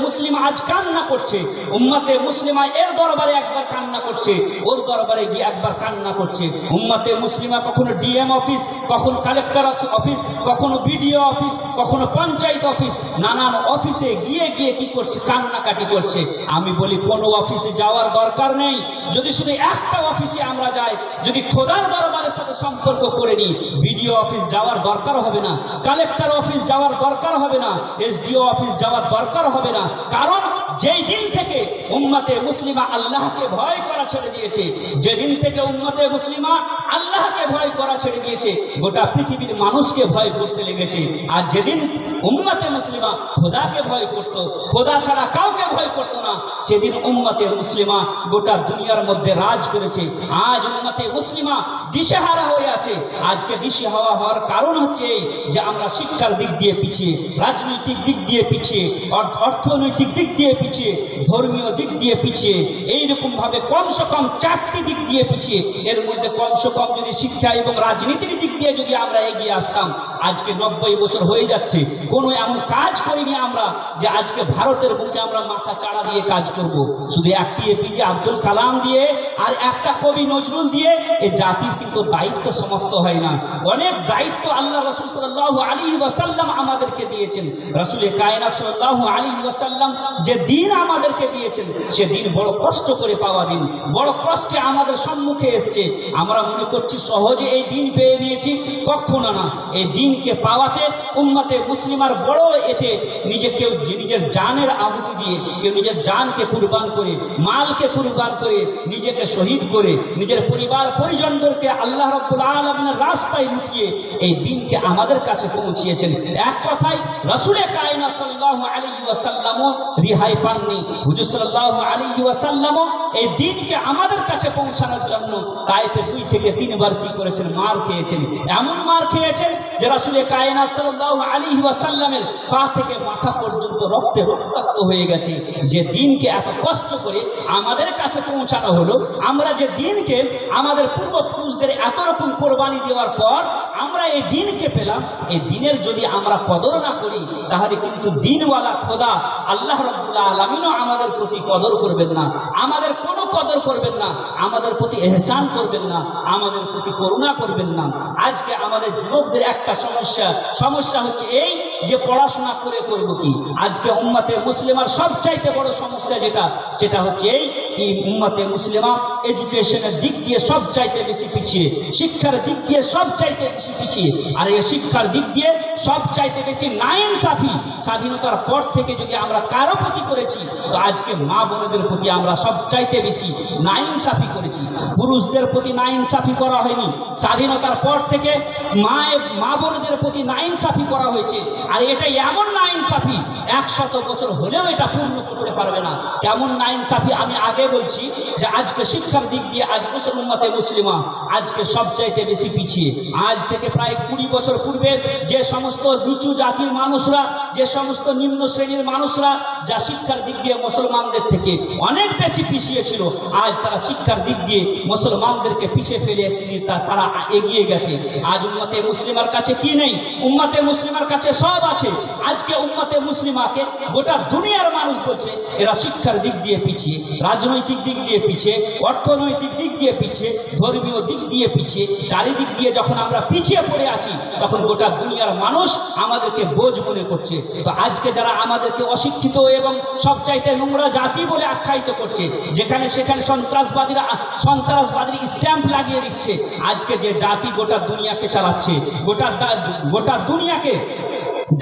মুসলিমা আজ কান্না করছে, উম্মতে মুসলিমা এর দরবারে একবার কান্না করছে, ওর দরবারে গিয়ে একবার কান্না করছে। উম্মতে মুসলিমা কখনো ডিএম অফিস, কখনো কালেক্টর অফিস, কখনো বিডিও অফিস, কখনো পঞ্চায়েত অফিস, নানান অফিসে গিয়ে কি করছে? কান্নাকাটি করছে। আমি বলি কোনো অফিসে যাওয়ার দরকার নেই, যদি শুধু একটা অফিসে আমরা যাই, যদি খোদার দরবারের সাথে সম্পর্ক করে নিই, বিডিও অফিস যাওয়ার দরকার হবে না, কালেক্টর অফিস যাওয়ার দরকার হবে না, এসডিও অফিস যাওয়ার দরকার হবে না। কারণ যেই দিন থেকে উম্মতে মুসলিমা আল্লাহকে ভয় করা ছেড়ে দিয়েছে, যেদিন থেকে উম্মতে মুসলিমা আল্লাহকে ভয় করা ছেড়ে দিয়েছে, গোটা পৃথিবীর মানুষকে ভয় করতে লেগেছে। আর যেদিন উম্মতে মুসলিমা খোদাকে ভয় করত, খোদা ছাড়া কাউকে ভয় করত না, সেদিন উম্মতে মুসলিমা গোটা দুনিয়ার মধ্যে রাজ করেছে। আজ উম্মতে মুসলিমা দিশেহারা হয়ে আছে। আজকে দিশেহারা হওয়ার কারণ হচ্ছে এই যে আমরা শিক্ষার দিক দিয়ে পিছিয়ে, রাজনৈতিক দিক দিয়ে পিছিয়ে, অর্থনৈতিক দিক দিয়ে পিছিয়ে, ধর্মীয় দিক দিয়ে পিছিয়ে, এইরকম ভাবে কমসে কম 4টি দিক দিয়ে পিছিয়ে। এর মধ্যে কমসে কম যদি শিক্ষা এবং রাজনীতির দিক দিয়ে যদি আমরা এগিয়ে আসতাম, আজকে 90 বছর হয়ে যাচ্ছে, কোনো এমন কাজ করিনি আমরা যে আজকে ভারতের বুকে আমরা মাথা চাড়া দিয়ে কাজ করব। শুধু একটি এপিজে আব্দুল কালাম দিয়ে আর একটা কবি নজরুল দিয়ে এ জাতির কিন্তু দায়িত্ব সমাপ্ত হয় না। অনেক দায়িত্ব আল্লাহ রাসূল সাল্লাল্লাহু আলাইহি ওয়াসাল্লাম আমাদেরকে দিয়েছেন। রাসূল কায়নাত সাল্লাল্লাহু আলাইহি ওয়াসাল্লাম যে দিন আমাদেরকে দিয়েছেন, সে দিন বড় কষ্ট করে পাওয়া দিন, বড় কষ্টে আমাদের সম্মুখে এসছে। আমরা মনে করছি সহজে এই দিন পেয়ে নিয়েছি, কখনো না। এই দিনকে পাওয়াতে উম্মতে মুসলিমার বড় এতে কেউ নিজের জানের আহুতি দিয়ে, কেউ নিজের জানকে কুরবান করে, মালকে কুরবান করে, নিজেকে শহীদ করে, নিজের পরিবার পরিজনদেরকে আল্লাহ রাব্বুল আলামিনের রাস্তায় লুকিয়ে এই দিনকে আমাদের কাছে পৌঁছিয়েছেন। এক কথায় রাসূল কায়নাত সাল্লাল্লাহু আলাইহি ওয়াসাল্লামও রিহাই পাননি। হুজুর সাল্লাল্লাহু আলাইহি ওয়াসাল্লামও এই দিনকে আমাদের কাছে পৌঁছানোর জন্য তায়েফে 2 থেকে 3 বার কি করেছেন? মার খেয়েছেন। এমন মার খেয়েছেন যে রাসূল কায়নাত সাল্লাল্লাহু আলাইহি ওয়াসাল্লামের পা থেকে মাথা পর্যন্ত রক্তে রক্তাক্ত হয়ে গেছে। যে দিনকে এত কষ্ট করে আমাদের কাছে পৌঁছানো হলো, আমরা যে দিনকে আমাদের পূর্বপুরুষদের এত রকম কোরবানি দেওয়ার পর আমরা এই দিনকে পেলাম, এই দিনের যদি আমরা কদর না করি, তাহলে কিন্তু দিনওয়ালা খোদা আল্লাহ রাব্বুল আলামিনও আমাদের প্রতি কদর করবেন না, আমাদের কোনো কদর করবেন না, আমাদের প্রতি ইহসান করবেন না, আমাদের প্রতি করুণা করবেন না। আজকে আমাদের যুবকদের একটা সমস্যা হচ্ছে এই যে পড়াশোনা করে করব কি। আজকে উম্মতে মুসলিমার সবচাইতে বড় সমস্যা সেটা হচ্ছে এই উম্মতে মুসলিমা এডুকেশনের দিক দিয়ে সবচাইতে বেশি পিছিয়ে, শিক্ষার দিক দিয়ে সবচাইতে বেশি পিছিয়ে। আর এই শিক্ষার দিক দিয়ে সবচাইতে বেশি নাইনসাফি স্বাধীনতার পর থেকে যদি আমরা কারো প্রতি করেছি, তো আজকে মা বোনদের প্রতি আমরা সবচাইতে বেশি নাইনসাফি করেছি। পুরুষদের প্রতি নাইনসাফি করা হয়নি। স্বাধীনতার পর থেকে মা বোনদের প্রতি নাইনসাফি করা হয়েছে। আর এটা এমন নাইনসাফি 100 বছর হলেও এটা পূর্ণ করতে পারবে না। কেমন নাইনসাফি আমি আগে বলছি যে আজকে শিক্ষার দিক দিয়ে আজ উম্মতে মুসলিমা আজকে সবচাইতে বেশি পিছিয়ে। আজ থেকে প্রায় 20 বছর পূর্বে যে সমস্ত নিচু জাতির মানুষরা, যে সমস্ত নিম্ন শ্রেণীর মানুষরা যা শিক্ষার দিক দিয়ে মুসলমানদের থেকে অনেক বেশি পিছিয়ে ছিল, আজ তারা শিক্ষার দিক দিয়ে মুসলমানদেরকে পিছিয়ে ফেলে তারা এগিয়ে গেছে। আজ উম্মতে মুসলিমার কাছে কি নেই? উম্মতে মুসলিমার কাছে সব আছে। আজকে উম্মতে মুসলিমাকে গোটা দুনিয়ার মানুষ বলছে এরা শিক্ষার দিক দিয়ে পিছিয়ে, রাজনৈতিক দিক দিয়ে পিছিয়ে, অর্থনৈতিক দিক দিয়ে পিছিয়ে, ধর্মীয় দিক দিয়ে পিছিয়ে। চারিদিক দিয়ে যখন আমরা পিছিয়ে পড়ে আছি, তখন গোটা দুনিয়ার মানুষ আমাদেরকে বোঝ মনে করছে। তো আজকে যারা আমাদেরকে অশিক্ষিত এবং সবচাইতে নোংরা জাতি বলে আখ্যায়িত করছে, যেখানে সেখানে সন্ত্রাসবাদীর স্ট্যাম্প লাগিয়ে দিচ্ছে, আজকে যে জাতি গোটা দুনিয়াকে চালাচ্ছে, গোটা দুনিয়াকে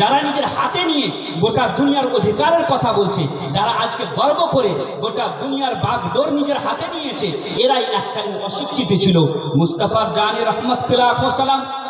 যারা নিজের হাতে নিয়ে গোটা দুনিয়ার অধিকারের কথা বলছে, যারা আজকে গর্ব করে গোটা দুনিয়ার বাগডোর নিজের হাতে নিয়েছে, এরাই এককালীন অশিক্ষিত ছিল। মুস্তাফার জানে রহমতুল্লাহ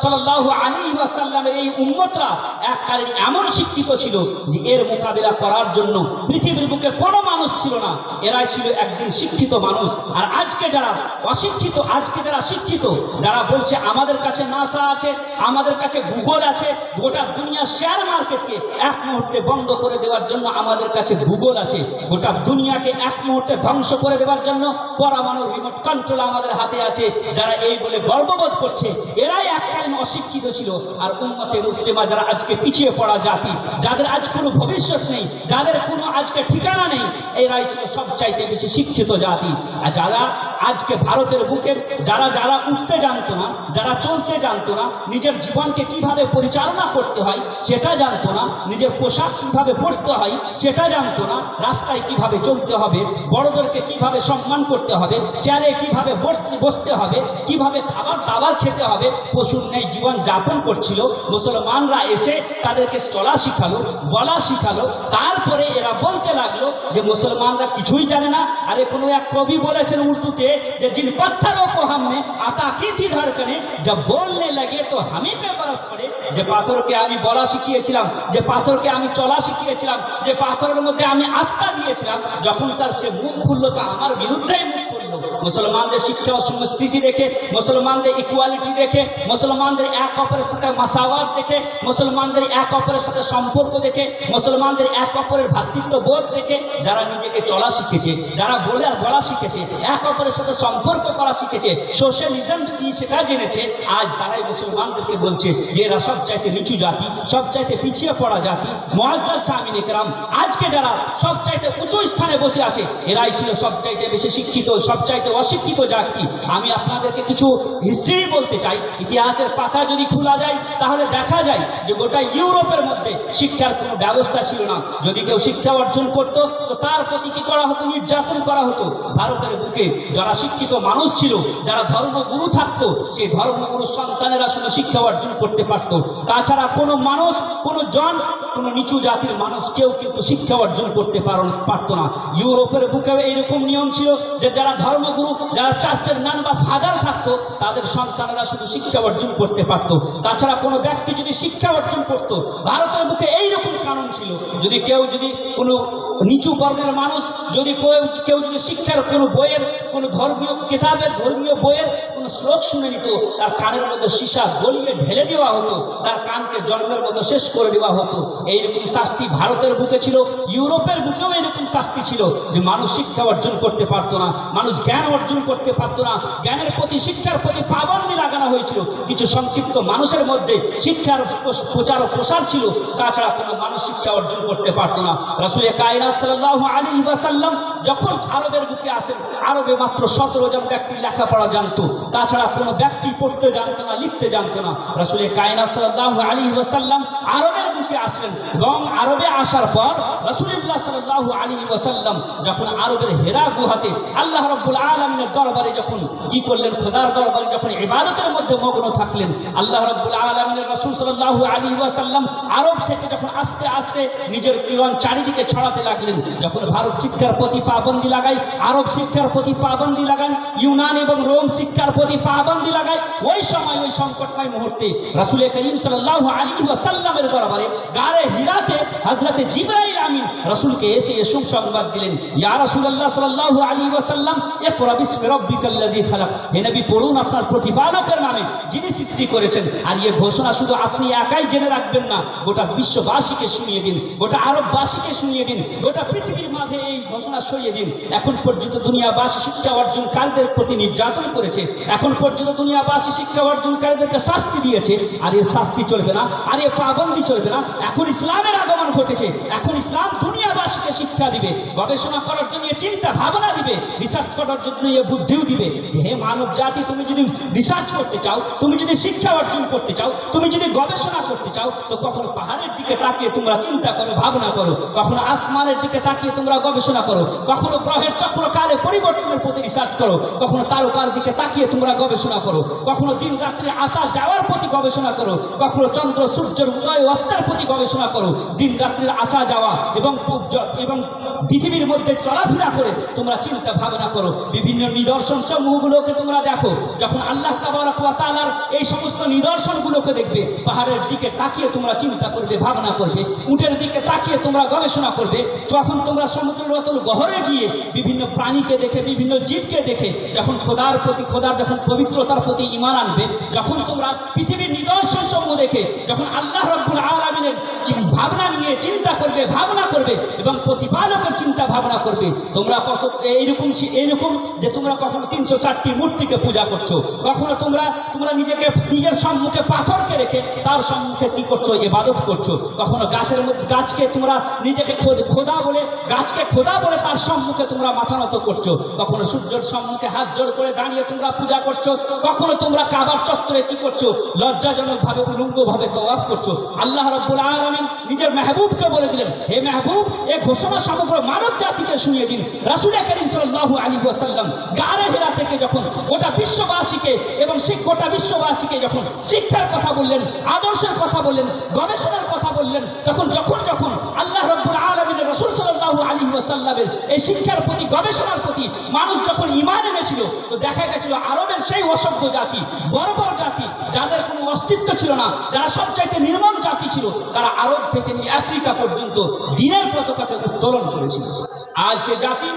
সাল্লাল্লাহু আলাইহি ওয়াসাল্লামের এই উম্মতরা এককালীন এমন শিক্ষিত ছিল যে এর মোকাবিলা করার জন্য পৃথিবীর বুকে কোনো মানুষ ছিল না। এরাই ছিল একদিন শিক্ষিত মানুষ। আর আজকে যারা অশিক্ষিত, আজকে যারা শিক্ষিত, যারা বলছে আমাদের কাছে নাসা আছে, আমাদের কাছে গুগল আছে, গোটা দুনিয়া শেয়ার মার্কেটকে এক মুহূর্তে বন্ধ করে দেওয়ার জন্য আমাদের কাছে গুগল আছে, গোটা দুনিয়াকে এক মুহূর্তে ধ্বংস করে দেওয়ার জন্য পরমাণু রিমোট কন্ট্রোল আমাদের হাতে আছে, যারা এই বলে গর্ববোধ করছে, এরাই এককালীন অশিক্ষিত ছিল। আর উম্মতে মুসলিমা যারা আজকে পিছিয়ে পড়া জাতি, যাদের আজ কোনো ভবিষ্যৎ নেই, যাদের কোনো আজকে ঠিকানা নেই, এরাই ছিল সবচাইতে বেশি শিক্ষিত জাতি। আর যারা আজকে ভারতের বুকে যারা যারা উঠতে জানতো না, যারা চলতে জানতো না, নিজের জীবনকে কিভাবে পরিচালনা করতে হয় সেটা জানতো না, নিজের পোশাক কিভাবে পরতে হয় সেটা জানতো না, রাস্তায় কিভাবে চলতে হবে, বড়দেরকে কিভাবে সম্মান করতে হবে, চেয়ারে কিভাবে বসতে হবে, কিভাবে খাবার দাবার খেতে হবে, পশুর ন্যায় জীবন যাপন করছিল, মুসলমানরা এসে তাদেরকে চলা শিখালো, বলা শিখালো। তারপরে এরা বলতে লাগলো যে মুসলমানরা কিছুই জানে না। আরে কোনো এক কবি বলেছেন উর্দুতে যে জিন পাথরোं को हमने आता की थी धड़कने जब बोलने लगे तो हम ही पे बरस पड़े। যে পাথরকে আমি বলা শিখিয়েছিলাম, যে পাথরকে আমি চলা শিখিয়েছিলাম, যে পাথরের মধ্যে আমি আত্মা দিয়েছিলাম, যখন তার সে মুখ খুললো তো আমার বিরুদ্ধেই মুখ খুললো। মুসলমানদের শিক্ষা ও সংস্কৃতি দেখে, মুসলমানদের ইকুয়ালিটি দেখে, মুসলমানদের এক অপরের সাথে মাসাওয়াত দেখে, মুসলমানদের এক অপরের সাথে সম্পর্ক দেখে, মুসলমানদের এক অপরের ভ্রাতৃত্ব বোধ দেখে যারা নিজেকে চলা শিখেছে, যারা বলা শিখেছে, এক অপরের সাথে সম্পর্ক করা শিখেছে, সোশ্যালিজম কি সেটা জেনেছে, আজ তারাই মুসলমানদেরকে বলছে যে এরা সবচাইতে নিচু জাতি, সবচাইতে পিছিয়ে পড়া জাতি। মুআজ্জাজ সামিন ইকরাম, আজকে যারা সবচাইতে উঁচু স্থানে বসে আছে এরাই ছিল সবচাইতে বেশি শিক্ষিত, সবচাইতে অশিক্ষিত জাতি। আমি আপনাদেরকে কিছু হিস্ট্রি বলতে চাই। ইতিহাসের পাতা যদি খোলা যায় তাহলে দেখা যায় যে গোটা ইউরোপের মধ্যে শিক্ষার কোনো ব্যবস্থা ছিল না। যদি কেউ শিক্ষা অর্জন করত তো তার প্রতি কি করা হতো? নির্যাতন করা হতো। ভারতের বুকে যারা শিক্ষিত মানুষ ছিল, যারা ধর্মগুরু থাকতো, সেই ধর্মগুরুর সন্তানেরা শুধু শিক্ষা অর্জন করতে পারত। তাছাড়া কোনো মানুষ, কোনো জন, কোনো নিচু জাতির মানুষ কেউ কিন্তু শিক্ষা অর্জন করতে পারতো না। ইউরোপের বুকেও এইরকম নিয়ম ছিল যে যারা ধর্মগুরু, যারা চার্চের ম্যান বা ফাদার থাকতো তাদের সন্তানেরা শুধু শিক্ষা অর্জন করতে পারতো। তাছাড়া কোনো ব্যক্তি যদি শিক্ষা অর্জন করতো, ভারতের বুকে এইরকম কানুন ছিল, যদি কোনো নিচু বর্ণের মানুষ যদি কেউ যদি শিক্ষার কোনো বইয়ের, কোনো ধর্মীয় কিতাবের, ধর্মীয় বইয়ের কোনো শ্লোক শুনে নিত, তার কানের মধ্যে সীসা গলিয়ে ঢেলে দেওয়া হতো, তার কানকে জন্মের মতো শেষ করে দেওয়া হতো। এইরকম শাস্তি ভারতের বুকে ছিল, ইউরোপের বুকেও এইরকম শাস্তি ছিল যে মানুষ শিক্ষা অর্জন করতে পারতো না, মানুষ জ্ঞান অর্জন করতে পারতো না। জ্ঞানের প্রতি, শিক্ষার প্রতি পাবন্দি লাগানো হয়েছিল। কিছু সংক্ষিপ্ত মানুষের মধ্যে শিক্ষার প্রচার ও প্রসার ছিল, তাছাড়া কোনো মানুষ শিক্ষা অর্জন করতে পারতো না। রাসূল কায়নাত সাল্লাল্লাহু আলাইহি ওয়াসাল্লাম যখন আরবের বুকে আসেন, আরবে মাত্র 17 জন ব্যক্তি লেখাপড়া জানতো, তাছাড়া কোনো ব্যক্তি পড়তে জানতো না, লিখতে জানতো না। রাসূল কায়নাত সাল্লাল্লাহু আলাইহি ওয়াসাল্লাম আরবের বুকে আসলেন এবং আরবে আসার পর রাসূলুল্লাহ সাল্লাল্লাহু আলাইহি ওয়াসাল্লাম যখন আরবের হেরা গুহাতে আল্লাহ রাব্বুল আলামিনের দরবারে যখন কি করলেন, খোদার দরবারে যখন ইবাদতের মধ্যে মগ্ন থাকলেন, আল্লাহ রাব্বুল আলামিনের রাসূল সাল্লাল্লাহু আলাইহি ওয়াসাল্লাম আরব থেকে যখন আস্তে আস্তে নিজের কিরণ চারিদিকে ছড়াতে লাগলেন, যখন ভারত শিক্ষার প্রতি পাবন্দি লাগায়, আরব শিক্ষার প্রতি পাবন্দি লাগান, ইউনান এবং রোম শিক্ষার প্রতি পাবন্দি লাগায়, ওই সময় ওই সংকটময় মুহূর্তে রাসূল করিম সাল্লাল্লাহু আলাইহি ওয়াসাল্লামের দরবারে গারে হিরাতে হযরতে জিবরাইল আমিন রাসূলকে এসে সুসংবাদ দিলেন, ইয়া রাসূলুল্লাহ সাল্লাল্লাহু আলাইহি ওয়াসাল্লাম ইকরা বিসমি রাব্বিকাল্লাযী খালাক, হে নবী পড়ুন আপনার প্রতিপালকের নামে যিনি সৃষ্টি করেছেন। আর এই ঘোষণা শুধু আপনি একাই জেনে রাখবেন না, গোটা বিশ্ববাসীকে শুনিয়ে দিন, গোটা আরববাসীকে শুনিয়ে দিন, গোটা পৃথিবীর মাঝে এই ঘোষণা ছড়িয়ে দিন। এখন পর্যন্ত দুনিয়াবাসী শিক্ষা অর্জনকারীদের প্রতি নির্যাতন করেছে, এখন পর্যন্ত দুনিয়াবাসী শিক্ষা অর্জনকারীদেরকে শাস্তি দিয়েছে, আর এই শাস্তি চলবে না, আর এই পাবন্দি চলবে না। এখন ইসলামের আগমন ঘটেছে, এখন ইসলাম দুনিয়াবাসীকে শিক্ষা দিবে, গবেষণা করার জন্য চিন্তা ভাবনা দিবে, রিসার্চ করার জন্য বুদ্ধিও দিবে যে হে মানব জাতি, তুমি যদি রিসার্চ করতে চাও, তুমি যদি শিক্ষা অর্জন করতে চাও, তুমি যদি গবেষণা করতে চাও, তো কখনো পাহাড়ের দিকে তাকিয়ে তোমরা চিন্তা করো, ভাবনা করো, কখনো আসমানের দিকে তাকিয়ে তোমরা গবেষণা করো, কখনো গ্রহের চক্রকারে পরিবর্তনের প্রতি রিসার্চ করো, কখনো তারকার দিকে তাকিয়ে তোমরা গবেষণা করো, কখনো দিন রাত্রে আসা যাওয়ার প্রতি গবেষণা করো, কখনো চন্দ্র সূর্যের উদয় অস্তের প্রতি গবেষণা করো। দিন রাত্রির আসা যাওয়া এবং পৃথিবীর মধ্যে চলাফেরা করে তোমরা চিন্তা ভাবনা করো, বিভিন্ন নিদর্শন সমূহগুলোকে তোমরা দেখো। যখন আল্লাহ তাবারক ওয়া তাআলার এই সমস্ত নিদর্শনগুলোকে দেখবে, পাহাড়ের দিকে তাকিয়ে তোমরা চিন্তা করবে, ভাবনা করবে, উটের দিকে তাকিয়ে তোমরা গবেষণা করবে। যখন তোমরা সমুদ্রের অতল গহরে গিয়ে বিভিন্ন প্রাণীকে দেখে, বিভিন্ন জীবকে দেখে যখন খোদার প্রতি, খোদার যখন পবিত্রতার প্রতি ঈমান আনবে, যখন তোমরা পৃথিবীর নিদর্শন সমূহ দেখে যখন আল্লাহ রাব্বুল আলামিনের ভাবনা নিয়ে চিন্তা করবে, ভাবনা করবে এবং প্রতিপালকের চিন্তা ভাবনা করবে, তোমরা কত এইরকম যে তোমরা কখনো 360টি মূর্তিকে পূজা করছো, কখনো তোমরা নিজের সম্মুখে পাথরকে রেখে তার সম্মুখে কি করছো? ইবাদত করছো, কখনো গাছকে তোমরা নিজেকে খোদা খোদা বলে, গাছকে খোদা বলে তার সম্মুখে তোমরা মাথা নত করছো, কখনো সূর্যের সম্মুখে হাত জোড় করে দাঁড়িয়ে তোমরা পূজা করছো, কখনো তোমরা কাবার চত্বরে কি করছো, লজ্জাজনক ভাবে উলঙ্গ ভাবে তওয়াফ করছো। আল্লাহ রাব্বুল আলামিন নিজের মেহবুবকে বলে দিলেন, হে মেহবুব, এই ঘোষণা সমগ্র মানব জাতিকে শুনিয়ে দিন। রাসূল করিম সাল্লাল্লাহু আলাইহি ওয়াসাল্লাম গারে হিরা থেকে যখন গোটা বিশ্ববাসীকে এবং সেই গোটা বিশ্ববাসীকে যখন শিক্ষার কথা বললেন, আদর্শের কথা বললেন, গবেষণার কথা বললেন, তখন যখন আল্লাহ রাব্বুল আলামিনের রাসূল সাল্লাল্লাহু আলাইহি ওয়াসাল্লামের এই শিক্ষার প্রতি, গবেষণার প্রতি মানুষ যখন ঈমান এনেছিল, তো দেখা গেছিল আরবের সেই অসভ্য জাতি, বর্বর জাতি, যাদের কোনো অস্তিত্ব ছিল না, যারা সবচাইতে নির্মম জাতি ছিল, তারা আরব থেকে নিয়ে আফ্রিকা পর্যন্ত দ্বীনের পতাকাকে উত্তোলন করেছিল। আজ সে জাতি,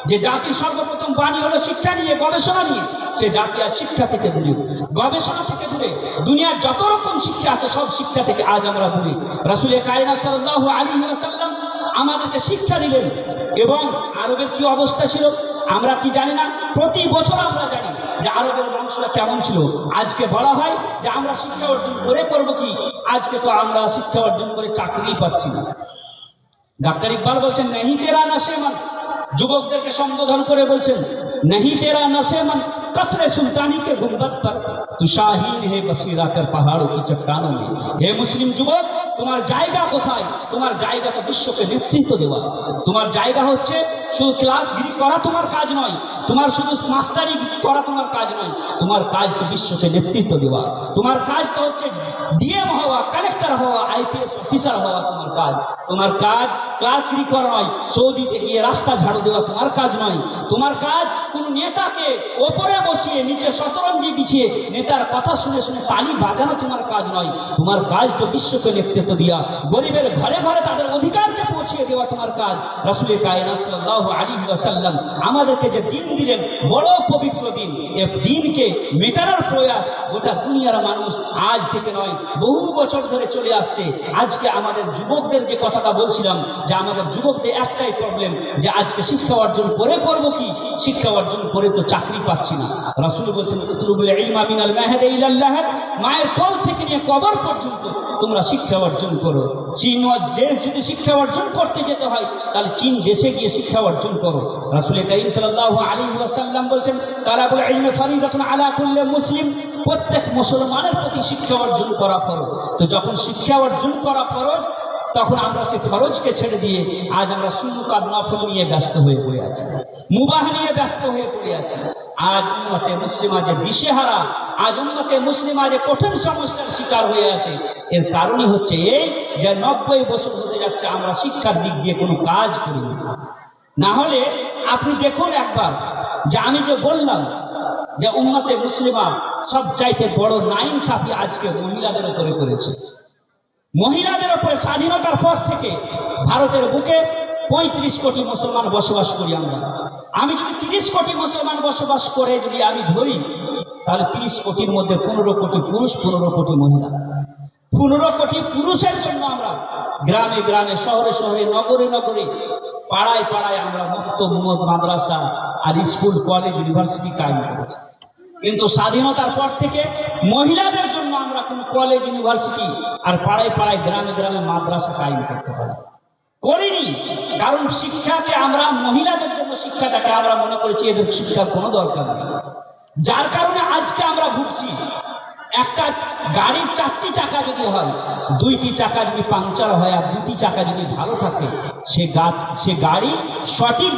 যে জাতির সর্বপ্রথম বাণী হলো শিক্ষা নিয়ে, গবেষণা নিয়ে, সে জাতি আজ শিক্ষা থেকে দূরে, গবেষণা থেকে দূরে, দুনিয়ার যত রকম শিক্ষা আছে সব শিক্ষা থেকে আজ আমরা দূরে। রাসূল কায়নাত সাল্লাল্লাহু আলাইহি ওয়াসাল্লাম আমাদেরকে শিক্ষা দিলেন, এবং আরবের কি অবস্থা ছিল আমরা কি জানি না, প্রতি বছর আমরা জানি যে আরবের মানুষরা কেমন ছিল। আজকে বলা হয় যে আমরা শিক্ষা অর্জন করে করবো কি, আজকে তো আমরা শিক্ষা অর্জন করে চাকরি পাচ্ছি না। ডাক্তার ইকবাল বলছেন, নেহি তেরা নশেমান, যুবকদেরকে সম্বোধন করে বলছেন, নেহি তেরা নশেমান कसरे सुल्तानी के गुंबद पर तू शाहीन है बसीरा कर पहाड़ों की चट्टानों में। हे मुस्लिम যুবক, তোমার জায়গা কোথায়? তোমার জায়গা তো বিশ্বকে নেতৃত্ব দেওয়া। তোমার জায়গা হচ্ছে শুধু ক্লাসগিরি করা তোমার কাজ নয়, তোমার শুধু মাস্টারি করা তোমার কাজ নয়, তোমার কাজ তো বিশ্বকে নেতৃত্ব দেওয়া। তোমার কাজ তো হচ্ছে ডিএম হওয়া, কালেক্টর হওয়া, আইপিএস অফিসার হওয়া তোমার কাজ। তোমার কাজ ক্লাসগিরি করা নয়, সৌদিতে গিয়ে রাস্তা ঝাড়ু দেওয়া তোমার কাজ নয়। তোমার কাজ কোনো নেতাকে ওপরে বসিয়ে নিচে শতরঞ্জি বিছিয়ে নেতার কথা শুনে শুনে তালি বাজানো তোমার কাজ নয়। তোমার কাজ তো বিশ্বকে নেতৃত্ব দেওয়া, গরিবের ঘরে ঘরে তাদের অধিকারকে পৌঁছিয়ে দেওয়া তোমার কাজ। রাসূল কায়নাত সাল্লাল্লাহু আলাইহি ওয়াসাল্লাম আমাদেরকে যে দিন দিলেন, বড় পবিত্র দিন, এই দিনকে মেটানোর প্রয়াস গোটা দুনিয়ার মানুষ আজ থেকে নয়, বহু বছর ধরে চলে আসছে। আজকে আমাদের যুবকদের যে কথাটা বলছিলাম, যে আমাদের যুবকদের একটাই প্রবলেম, যে আজকে শিক্ষা অর্জন করে করবো কি, শিক্ষা অর্জন করে তো চাকরি পাচ্ছি না। রাসূল বলছেন, উতলুবুল ইলমা মিনাল মাহদ ইলাল লাহদ, মায়ের কোল থেকে নিয়ে কবর পর্যন্ত তোমরা শিক্ষা অর্জন করো। চীন দেশ যদি শিক্ষা অর্জন করতে যেতে হয়, তাহলে চীন দেশে গিয়ে শিক্ষা অর্জন করো। রাসূল কারীম সাল্লাল্লাহু আলাইহি ওয়াসাল্লাম বলছেন, তালাবুল ইলমি ফারিদাতুন আলা কুল্লি মুসলিম, প্রত্যেক মুসলমানের প্রতি শিক্ষা অর্জন করা ফরজ। তো যখন শিক্ষা অর্জন করা ফরজ, তখন আমরা সে ফরজকে ছেড়ে দিয়ে আজ আমরা সুন্নাত আর নফল নিয়ে ব্যস্ত হয়ে পড়ে আছি, মুবাহ নিয়ে ব্যস্ত হয়ে পড়ে আছি। আজ উম্মতে মুসলিমা যে দিশেহারা, আজ উম্মতে মুসলিমা যে কঠিন সমস্যার শিকার হয়ে আছে, এর কারণই হচ্ছে এই যে 90 বছর হতে যাচ্ছে আমরা শিক্ষার দিক দিয়ে কোনো কাজ করিনি। না হলে আপনি দেখুন একবার, যে আমি যে বললাম যে উম্মতে মুসলিমা সব চাইতে বড় নাইনসাফি আজকে মহিলাদের উপরে করেছে। মহিলাদের উপরে স্বাধীনতার পর থেকে ভারতের বুকে 35 কোটি মুসলমান বসবাস করি আমরা। আমি যদি 30 কোটি মুসলমান বসবাস করে যদি আমি ধরি, তাহলে 30 কোটির মধ্যে 15 কোটি পুরুষ, 15 কোটি মহিলা। 15 কোটি পুরুষের জন্য আমরা গ্রামে গ্রামে, শহরে শহরে, নগরে নগরে, পাড়ায় পাড়ায় আমরা মক্তব, মাদ্রাসা আর স্কুল, কলেজ, ইউনিভার্সিটি কায়েম করেছি। কিন্তু স্বাধীনতার পর থেকে মহিলাদের জন্য আমরা কোনো কলেজ, ইউনিভার্সিটি আর পাড়ায় পাড়ায়, গ্রামে গ্রামে মাদ্রাসা কায়েম করতে করিনি। কারণ শিক্ষাকে আমরা, মহিলাদের জন্য শিক্ষাটাকে আমরা মনে করেছি এদের শিক্ষার কোনো দরকার নেই। যার কারণে আজকে আমরা ভুগছি। একটা গাড়ির 4টি চাকা যদি হয়, 2টি চাকা যদি পাংচার হয় আর 2টি চাকা যদি ভালো থাকে, সে গাড়ি সঠিক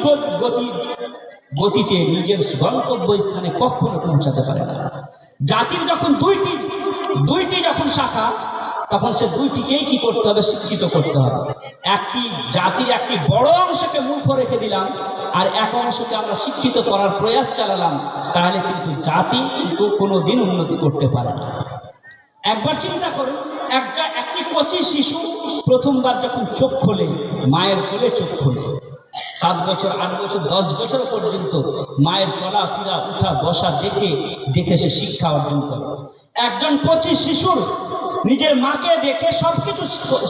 গতিতে নিজের গন্তব্য স্থানে কখনো পৌঁছাতে পারে না। জাতির যখন দুইটি যখন শাখা, তখন সে 2টিকেই কি করতে হবে? শিক্ষিত করতে হবে। একটি জাতির একটি বড় অংশকে মূর্খ রেখে দিলাম আর এক অংশকে আমরা শিক্ষিত করার প্রয়াস চালালাম, তাহলে কিন্তু জাতি কিন্তু কোনোদিন উন্নতি করতে পারে না। একবার চিন্তা করুন, একটি কচি শিশু প্রথমবার যখন চোখ খোলে, মায়ের কোলে চোখ খোলে, 7 বছর, 8 বছর, 10 বছর পর্যন্ত মায়ের চলাফেরা, উঠা বসা দেখে সে শিক্ষা অর্জন করে। একজন কচি শিশুর নিজের মাকে দেখে সবকিছু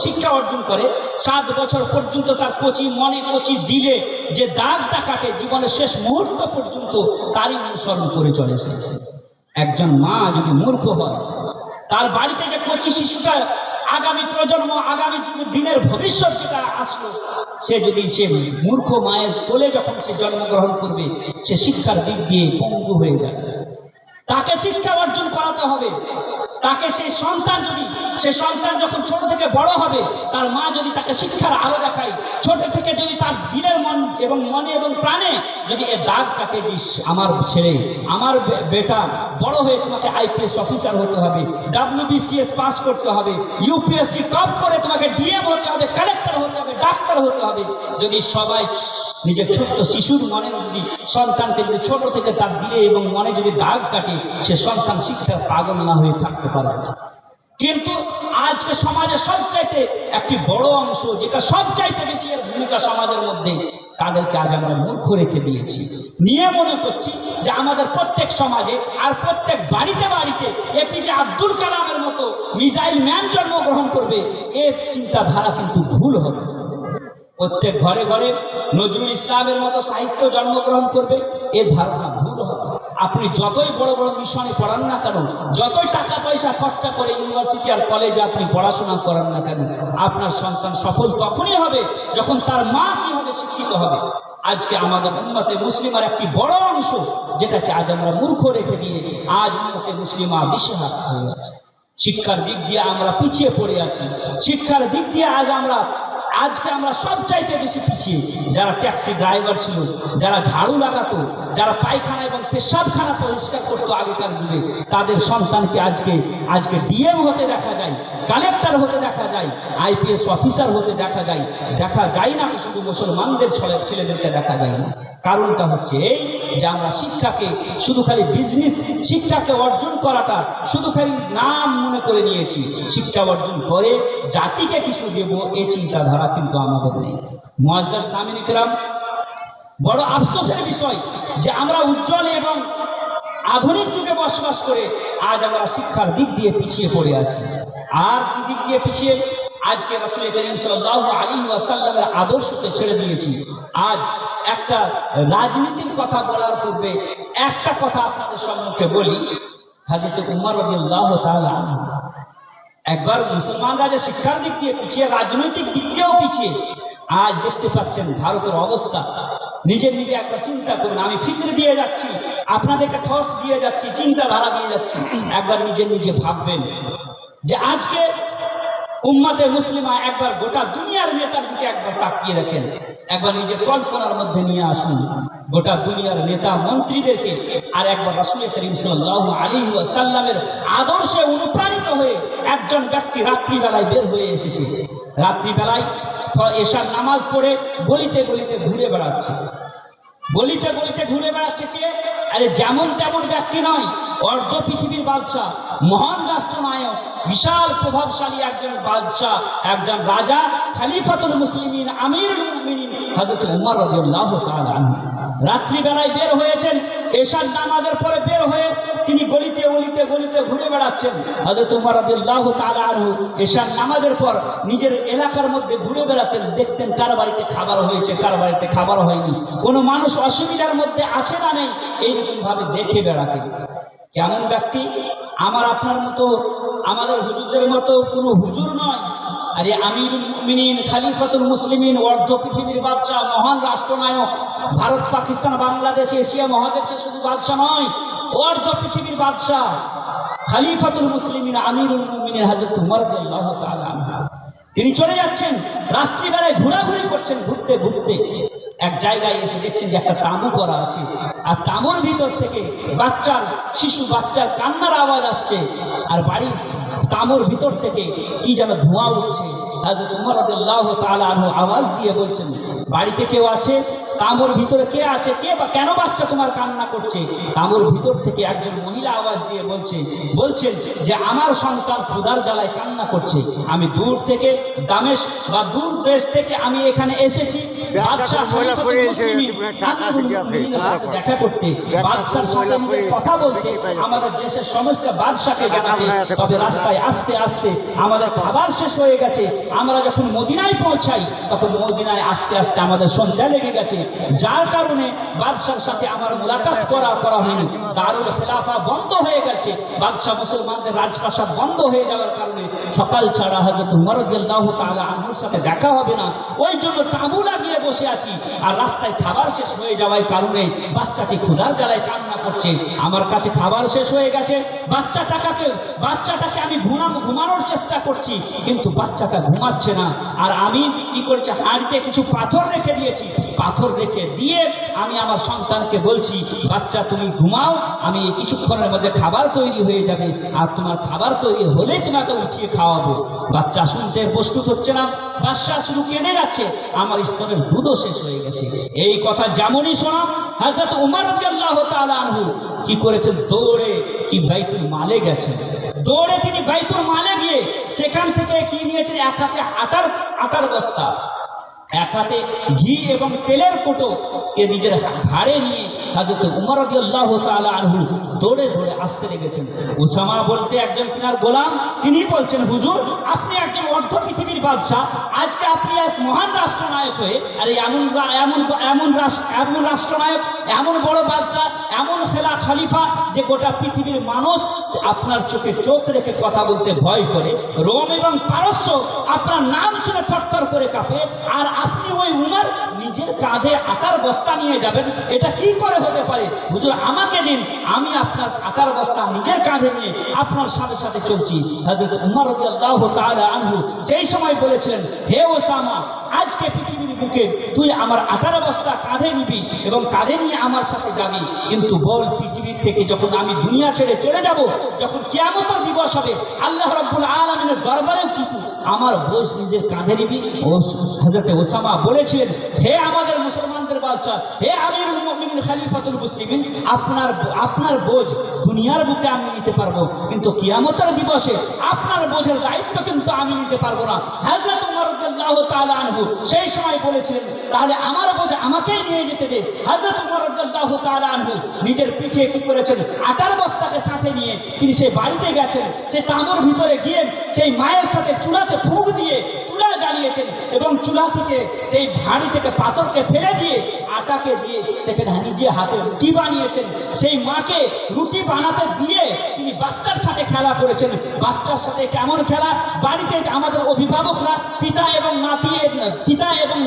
শিক্ষা অর্জন করে। 7 বছর পর্যন্ত তার কচি মনে, কচি দিলে যে দাগটা কাটে, জীবনের শেষ মুহূর্ত পর্যন্ত তারই অনুসরণ করে চলেছে। একজন মা যদি মূর্খ হয়, তার বাড়িতে যে কচি শিশুটা আগামী প্রজন্ম, আগামী দিনের ভবিষ্যৎ যেটা আসলো, সে যদি সে মূর্খ মায়ের কোলে যখন সে জন্মগ্রহণ করবে, সে শিক্ষার দিক দিয়ে পঙ্গু হয়ে যাবে। তাকে শিক্ষা অর্জন করাতে হবে। তাকে সেই সন্তান যখন ছোট থেকে বড় হবে, তার মা যদি তাকে শিক্ষার আলো দেখায়, ছোট থেকে যদি তার দিলের মনে এবং প্রাণে যদি এ দাগ কাটে যে আমার ছেলে, আমার বেটা বড় হয়ে তোমাকে আইপিএস অফিসার হতে হবে, WBCS পাস করতে হবে, UPSC টপ করে তোমাকে DM হতে হবে, কালেক্টর হতে হবে, ডাক্তার হতে হবে, যদি সবাই নিজের ছোট্ট শিশুর মনে যদি সন্তানকে যদি ছোট থেকে তার দিলে এবং মনে যদি দাগ কাটে, সে সন্তান শিক্ষার পাগল না হয়ে থাকতে পারবে না। কিন্তু আজকে সমাজের সবচাইতে একটি বড় অংশ, যেটা সবচাইতে বেশি এর ভূমিকা সমাজের মধ্যে, তাদেরকে আজ আমরা মূর্খ রেখে দিয়েছি। নিয়ে মনে করছি যে আমাদের প্রত্যেক সমাজে আর প্রত্যেক বাড়িতে বাড়িতে APJ আব্দুল কালামের মতো মিসাইল ম্যান জন্মগ্রহণ করবে, এর চিন্তাধারা কিন্তু ভুল হবে। প্রত্যেক ঘরে ঘরে নজরুল ইসলামের মতো সাহিত্য জন্মগ্রহণ করবে, এ ধারণা ভুল হবে। আপনি যতই বড় বড় মিশনে পড়ান না কেন, যতই টাকা পয়সা খরচা করে ইউনিভার্সিটি আর কলেজে আপনি পড়াশোনা করান না কেন, আপনার সন্তান সফল তখনই হবে যখন তার মা কি হবে, শিক্ষিত হবে। আজকে আমাদের উম্মতে মুসলিমার একটি বড় অংশ, যেটাকে আজ আমরা মূর্খ রেখে দিয়ে আজ উম্মতে মুসলিমা দিশেহারা হয়ে আছে। শিক্ষার দিক দিয়ে আমরা পিছিয়ে পড়ে আছি। শিক্ষার দিক দিয়ে আজকে আমরা সবচাইতে বেশি পিছিয়ে। যারা ট্যাক্সি ড্রাইভার ছিল, যারা ঝাড়ু লাগাতো, যারা পায়খানা এবং পেশাবখানা পরিষ্কার করতো আগেকার যুগে, তাদের সন্তানকে আজকে DM হতে দেখা যায়, কালেক্টর হতে দেখা যায়, IPS অফিসার হতে দেখা যায় না তো শুধু মুসলমানদের ছেলেদেরকে দেখা যায় না। কারণটা হচ্ছে এই যে আমরা শিক্ষাকে শুধু খালি বিজনেস, শিক্ষাকে অর্জন করাটা শুধু খালি নাম মনে করে নিয়েছি। শিক্ষা অর্জন করে জাতিকে কিছু দেব, এই চিন্তাধারা কিন্তু আমাদের নেই। মুআজ্জাজ সামিন ইকরাম, বড় আফসোসের বিষয় যে আমরা উজ্জ্বল এবং আধুনিক যুগে বসবাস করে আজ আমরা শিক্ষার দিক দিয়ে পিছিয়ে পড়ে আছি। আর কি দিক দিয়ে পিছিয়ে? আজকে রাসূল করিম সাল্লাল্লাহু আলাইহি ওয়াসাল্লামের আদর্শকে ছেড়ে দিয়েছি। আজ একটা রাজনীতির কথা বলার পূর্বে একটা কথা আপনাদের সম্মুখে বলি। হযরত উমর রাদিয়াল্লাহু তাআলা আনহু, একবার মুসলমানরা যে শিক্ষার দিক দিয়ে পিছিয়ে, রাজনৈতিক দিক দিয়েও পিছিয়ে, আজ দেখতে পাচ্ছেন ভারতের অবস্থা। নিজে একবার চিন্তা করুন। আমি ফিক্র দিয়ে যাচ্ছি, আপনাদেরকে থটস দিয়ে যাচ্ছি, চিন্তাধারা দিয়ে যাচ্ছি। একবার নিজে ভাববেন যে আজকে উম্মতে মুসলিমা একবার গোটা দুনিয়ার নেতার দিকে একবার তাকিয়ে রাখেন, একবার নিজের কল্পনার মধ্যে নিয়ে আসুন গোটা দুনিয়ার নেতা মন্ত্রীদেরকে, আর একবার রাসূল করিম সাল্লাল্লাহু আলাইহি ওয়াসাল্লামের আদর্শে অনুপ্রাণিত হয়ে একজন ব্যক্তি রাত্রিবেলায় বের হয়ে এসেছে। রাত্রিবেলায় এশার নামাজ পড়ে গলিতে ঘুরে বেড়াচ্ছে। কে? আরে যেমন তেমন ব্যক্তি নয়, অর্ধ পৃথিবীর বাদশাহ, মহান রাষ্ট্রনায়ক, বিশাল প্রভাবশালী একজন বাদশাহ, একজন রাজা, খলিফাতুল মুসলিমিন, আমিরুল মুমিনিন হযরত উমর রাদিয়াল্লাহু তাআলা আনহু রাত্রিবেলায় বের হয়েছেন। এশার নামাজের পরে বের হয়ে তিনি গলিতে ঘুরে বেড়াচ্ছেন। হযরত উমর রাদিয়াল্লাহু তাআলা আনহু এশার নামাজের পর নিজের এলাকার মধ্যে ঘুরে বেড়াতেন, দেখতেন কার বাড়িতে খাবার হয়েছে, কার বাড়িতে খাবার হয়নি, কোনো মানুষ অসুবিধার মধ্যে আছে না নেই, এইরকম ভাবে দেখে বেড়াতেন। কেমন ব্যক্তি? আমার আপনার মতো, আমাদের হুজুরদের মতো কোনো হুজুর নয়। আরে আমিরুল মুমিনিন, খলিফাতুল মুসলিমিন, অর্ধ পৃথিবীর বাদশাহ, মহান রাষ্ট্রনায়ক, ভারত, পাকিস্তান, বাংলাদেশ, এশিয়া মহাদেশে শুধু বাদশাহ নয়, অর্ধ পৃথিবীর বাদশাহ, খলিফাতুল মুসলিমিন, আমিরুল মুমিনিন হযরত উমর রাদিয়াল্লাহু তাআলা আনহু। তিনি চলে যাচ্ছেন, রাত্রিবেলায় ঘোরাঘুরি করছেন, ঘুরতে এক জায়গায় এসে দেখছেন যে একটা তাঁবু করা আছে, আর তাঁবুর ভিতর থেকে শিশু বাচ্চার কান্নার আওয়াজ আসছে, আর বাড়ির তাঁবুর ভিতর থেকে কি যেন ধোঁয়া উঠছে। হযরত উমর রাদিয়াল্লাহু তাআলা আনহু আওয়াজ দিয়ে বলছেন, বাড়িতে কেউ আছে? তাঁবুর ভিতরে কে আছে? কেন বাচ্চা তোমার কান্না করছে? তাঁবুর ভিতর থেকে একজন মহিলা আওয়াজ দিয়ে বলছেন যে আমার সন্তান ক্ষুধার জ্বালায় কান্না করছে। আমি দূর থেকে দামেস্ক বা দূর দেশ থেকে আমি এখানে এসেছি বাদশাহ খলিফাতুল মুসলিমিন আমিরুল মুমিনিনের সাথে দেখা করতে, বাদশার সাথে কথা বলতে, আমাদের দেশের সমস্যা বাদশাকে জানাতে। তবে রাস্তায় আস্তে আমাদের খাবার শেষ হয়ে গেছে, আমরা যখন মদিনায় পৌঁছাই তখন মদিনায় আস্তে আস্তে আমাদের সন্ধ্যা লেগে গেছে, যার কারণে বাদশার সাথে আমার মুলাকাত করা হয়নি। দারুল খেলাফা বন্ধ হয়ে গেছে, বাদশা মুসলমানদের রাজপ্রাসাদ বন্ধ হয়ে যাওয়ার কারণে সকাল ছাড়া হযরত উমর রাদিয়াল্লাহু তাআলা আনহুর সাথে দেখা হবে না, ওই জন্য তাঁবু লাগিয়ে বসে আছি। আর রাস্তায় খাবার শেষ হয়ে যাওয়ার কারণে বাচ্চাটি ক্ষুধার জ্বালায় কান্না করছে, আমার কাছে খাবার শেষ হয়ে গেছে। বাচ্চাটাকে আমি ঘুমানোর চেষ্টা করছি, কিন্তু বাচ্চাটা ঘুমাচ্ছে না। আর আমি কি করেছি, হাঁড়িতে কিছু পাথর রেখে দিয়েছি, পাথর রেখে দিয়ে আমি আমার সন্তানকে বলছি, বাচ্চা তুমি ঘুমাও, আমি কিছুক্ষণের মধ্যে খাবার তৈরি হয়ে যাবে, আর তোমার খাবার তৈরি হলে তোমাকে উঠিয়ে খাওয়াবো। বাচ্চা শুনতে প্রস্তুত হচ্ছে না, বাচ্চা শুধু কেঁদে যাচ্ছে, আমার স্তনের দুধও শেষ হয়ে গেছে। এই কথা যেমনই শোনা, হযরত উমর রাদিয়াল্লাহু তাআলা আনহু কি করেছেন, দৌড়ে কি বাইতুল মালে গেছেন। দৌড়ে তিনি বাইতুল মালে গিয়ে সেখান থেকে কি নিয়েছেন, এক হাতে আটার বস্তা, এক হাতে ঘি এবং তেলের কোটো কে নিজের ঘাড়ে নিয়ে হযরত উমর রাদিয়াল্লাহু তাআলা আনহু দৌড়ে দৌড়ে আসতে লেগেছেন। উসামা বলতে একজন তিনার গোলাম, তিনি বলছেন, হুজুর আপনি একজন অর্ধ পৃথিবীর বাদশাহ, আজকে আপনি এক মহান রাষ্ট্রনায়ক হয়ে, আর এমন রাষ্ট্রনায়ক, এমন বড় বাদশাহ, এমন খলিফা যে গোটা পৃথিবীর মানুষ আপনার চোখে চোখ রেখে কথা বলতে ভয় করে, রোম এবং পারস্য আপনার নাম শুনে থরথর করে কাঁপে, আর আপনি ওই উমর নিজের কাঁধে আটার বস্তা নিয়ে যাবেন, এটা কি করে হতে পারে? হুজুর আমাকে দিন, আমি আপনার আটার বস্তা নিজের কাঁধে নিয়ে আপনার সাথে সাথে চলছি। হযরত উমর রাদিয়াল্লাহু তাআলা আনহু সেই সময় বলেছিলেন, হে ওসামা, আজকে পৃথিবীর বুকে তুই আমার আটার বস্তা কাঁধে নিবি এবং কাঁধে নিয়ে আমার সাথে যাবি, কিন্তু বল পৃথিবীর থেকে যখন আমি দুনিয়া ছেড়ে চলে যাব, যখন কিয়ামতের দিবস হবে, আল্লাহ রাব্বুল আলামিনের দরবারেও কিন্তু আমার বোঝ নিজের কাঁধে নিবি? ও হযরত ওসামা বলেছিলেন, হে আমাদের মুসলমানদের বাদশা, হে আমিরুল মুমিনিন খলিফাতুল মুসলিমিন, আপনার বোঝ দুনিয়ার বুকে আমি নিতে পারবো, কিন্তু কিয়ামতের দিবসে আপনার বোঝের দায়িত্ব কিন্তু আমি নিতে পারবো না। হযরত উমর রাদিয়াল্লাহু তাআলা আনহু সেই সময় বলেছিলেন, তাহলে আমার বোঝ আমাকেই নিয়ে যেতে দে। হযরত উমর রাদিয়াল্লাহু তাআলা আনহু নিজের পিঠে কি করেছেন, আটার বস্তাকে সাথে নিয়ে তিনি সেই বাড়িতে গেছেন, সেই তাঁবুর ভিতরে গিয়ে সেই মায়ের সাথে চুলাতে ফুঁক দিয়ে চুলা জ্বালিয়েছেন এবং চুলা থেকে সেই ভাঁড়ি থেকে পাথরকে ফেলে দিয়ে আটাকে দিয়ে সেখানে নিজে হাতে রুটি বানিয়েছেন। সেই মাকে রুটি বানাতে দিয়ে তিনি বাচ্চার সাথে খেলা করেছেন। বাচ্চার সাথে কেমন খেলা, বাড়িতে আমাদের অভিভাবকরা, পিতা এবং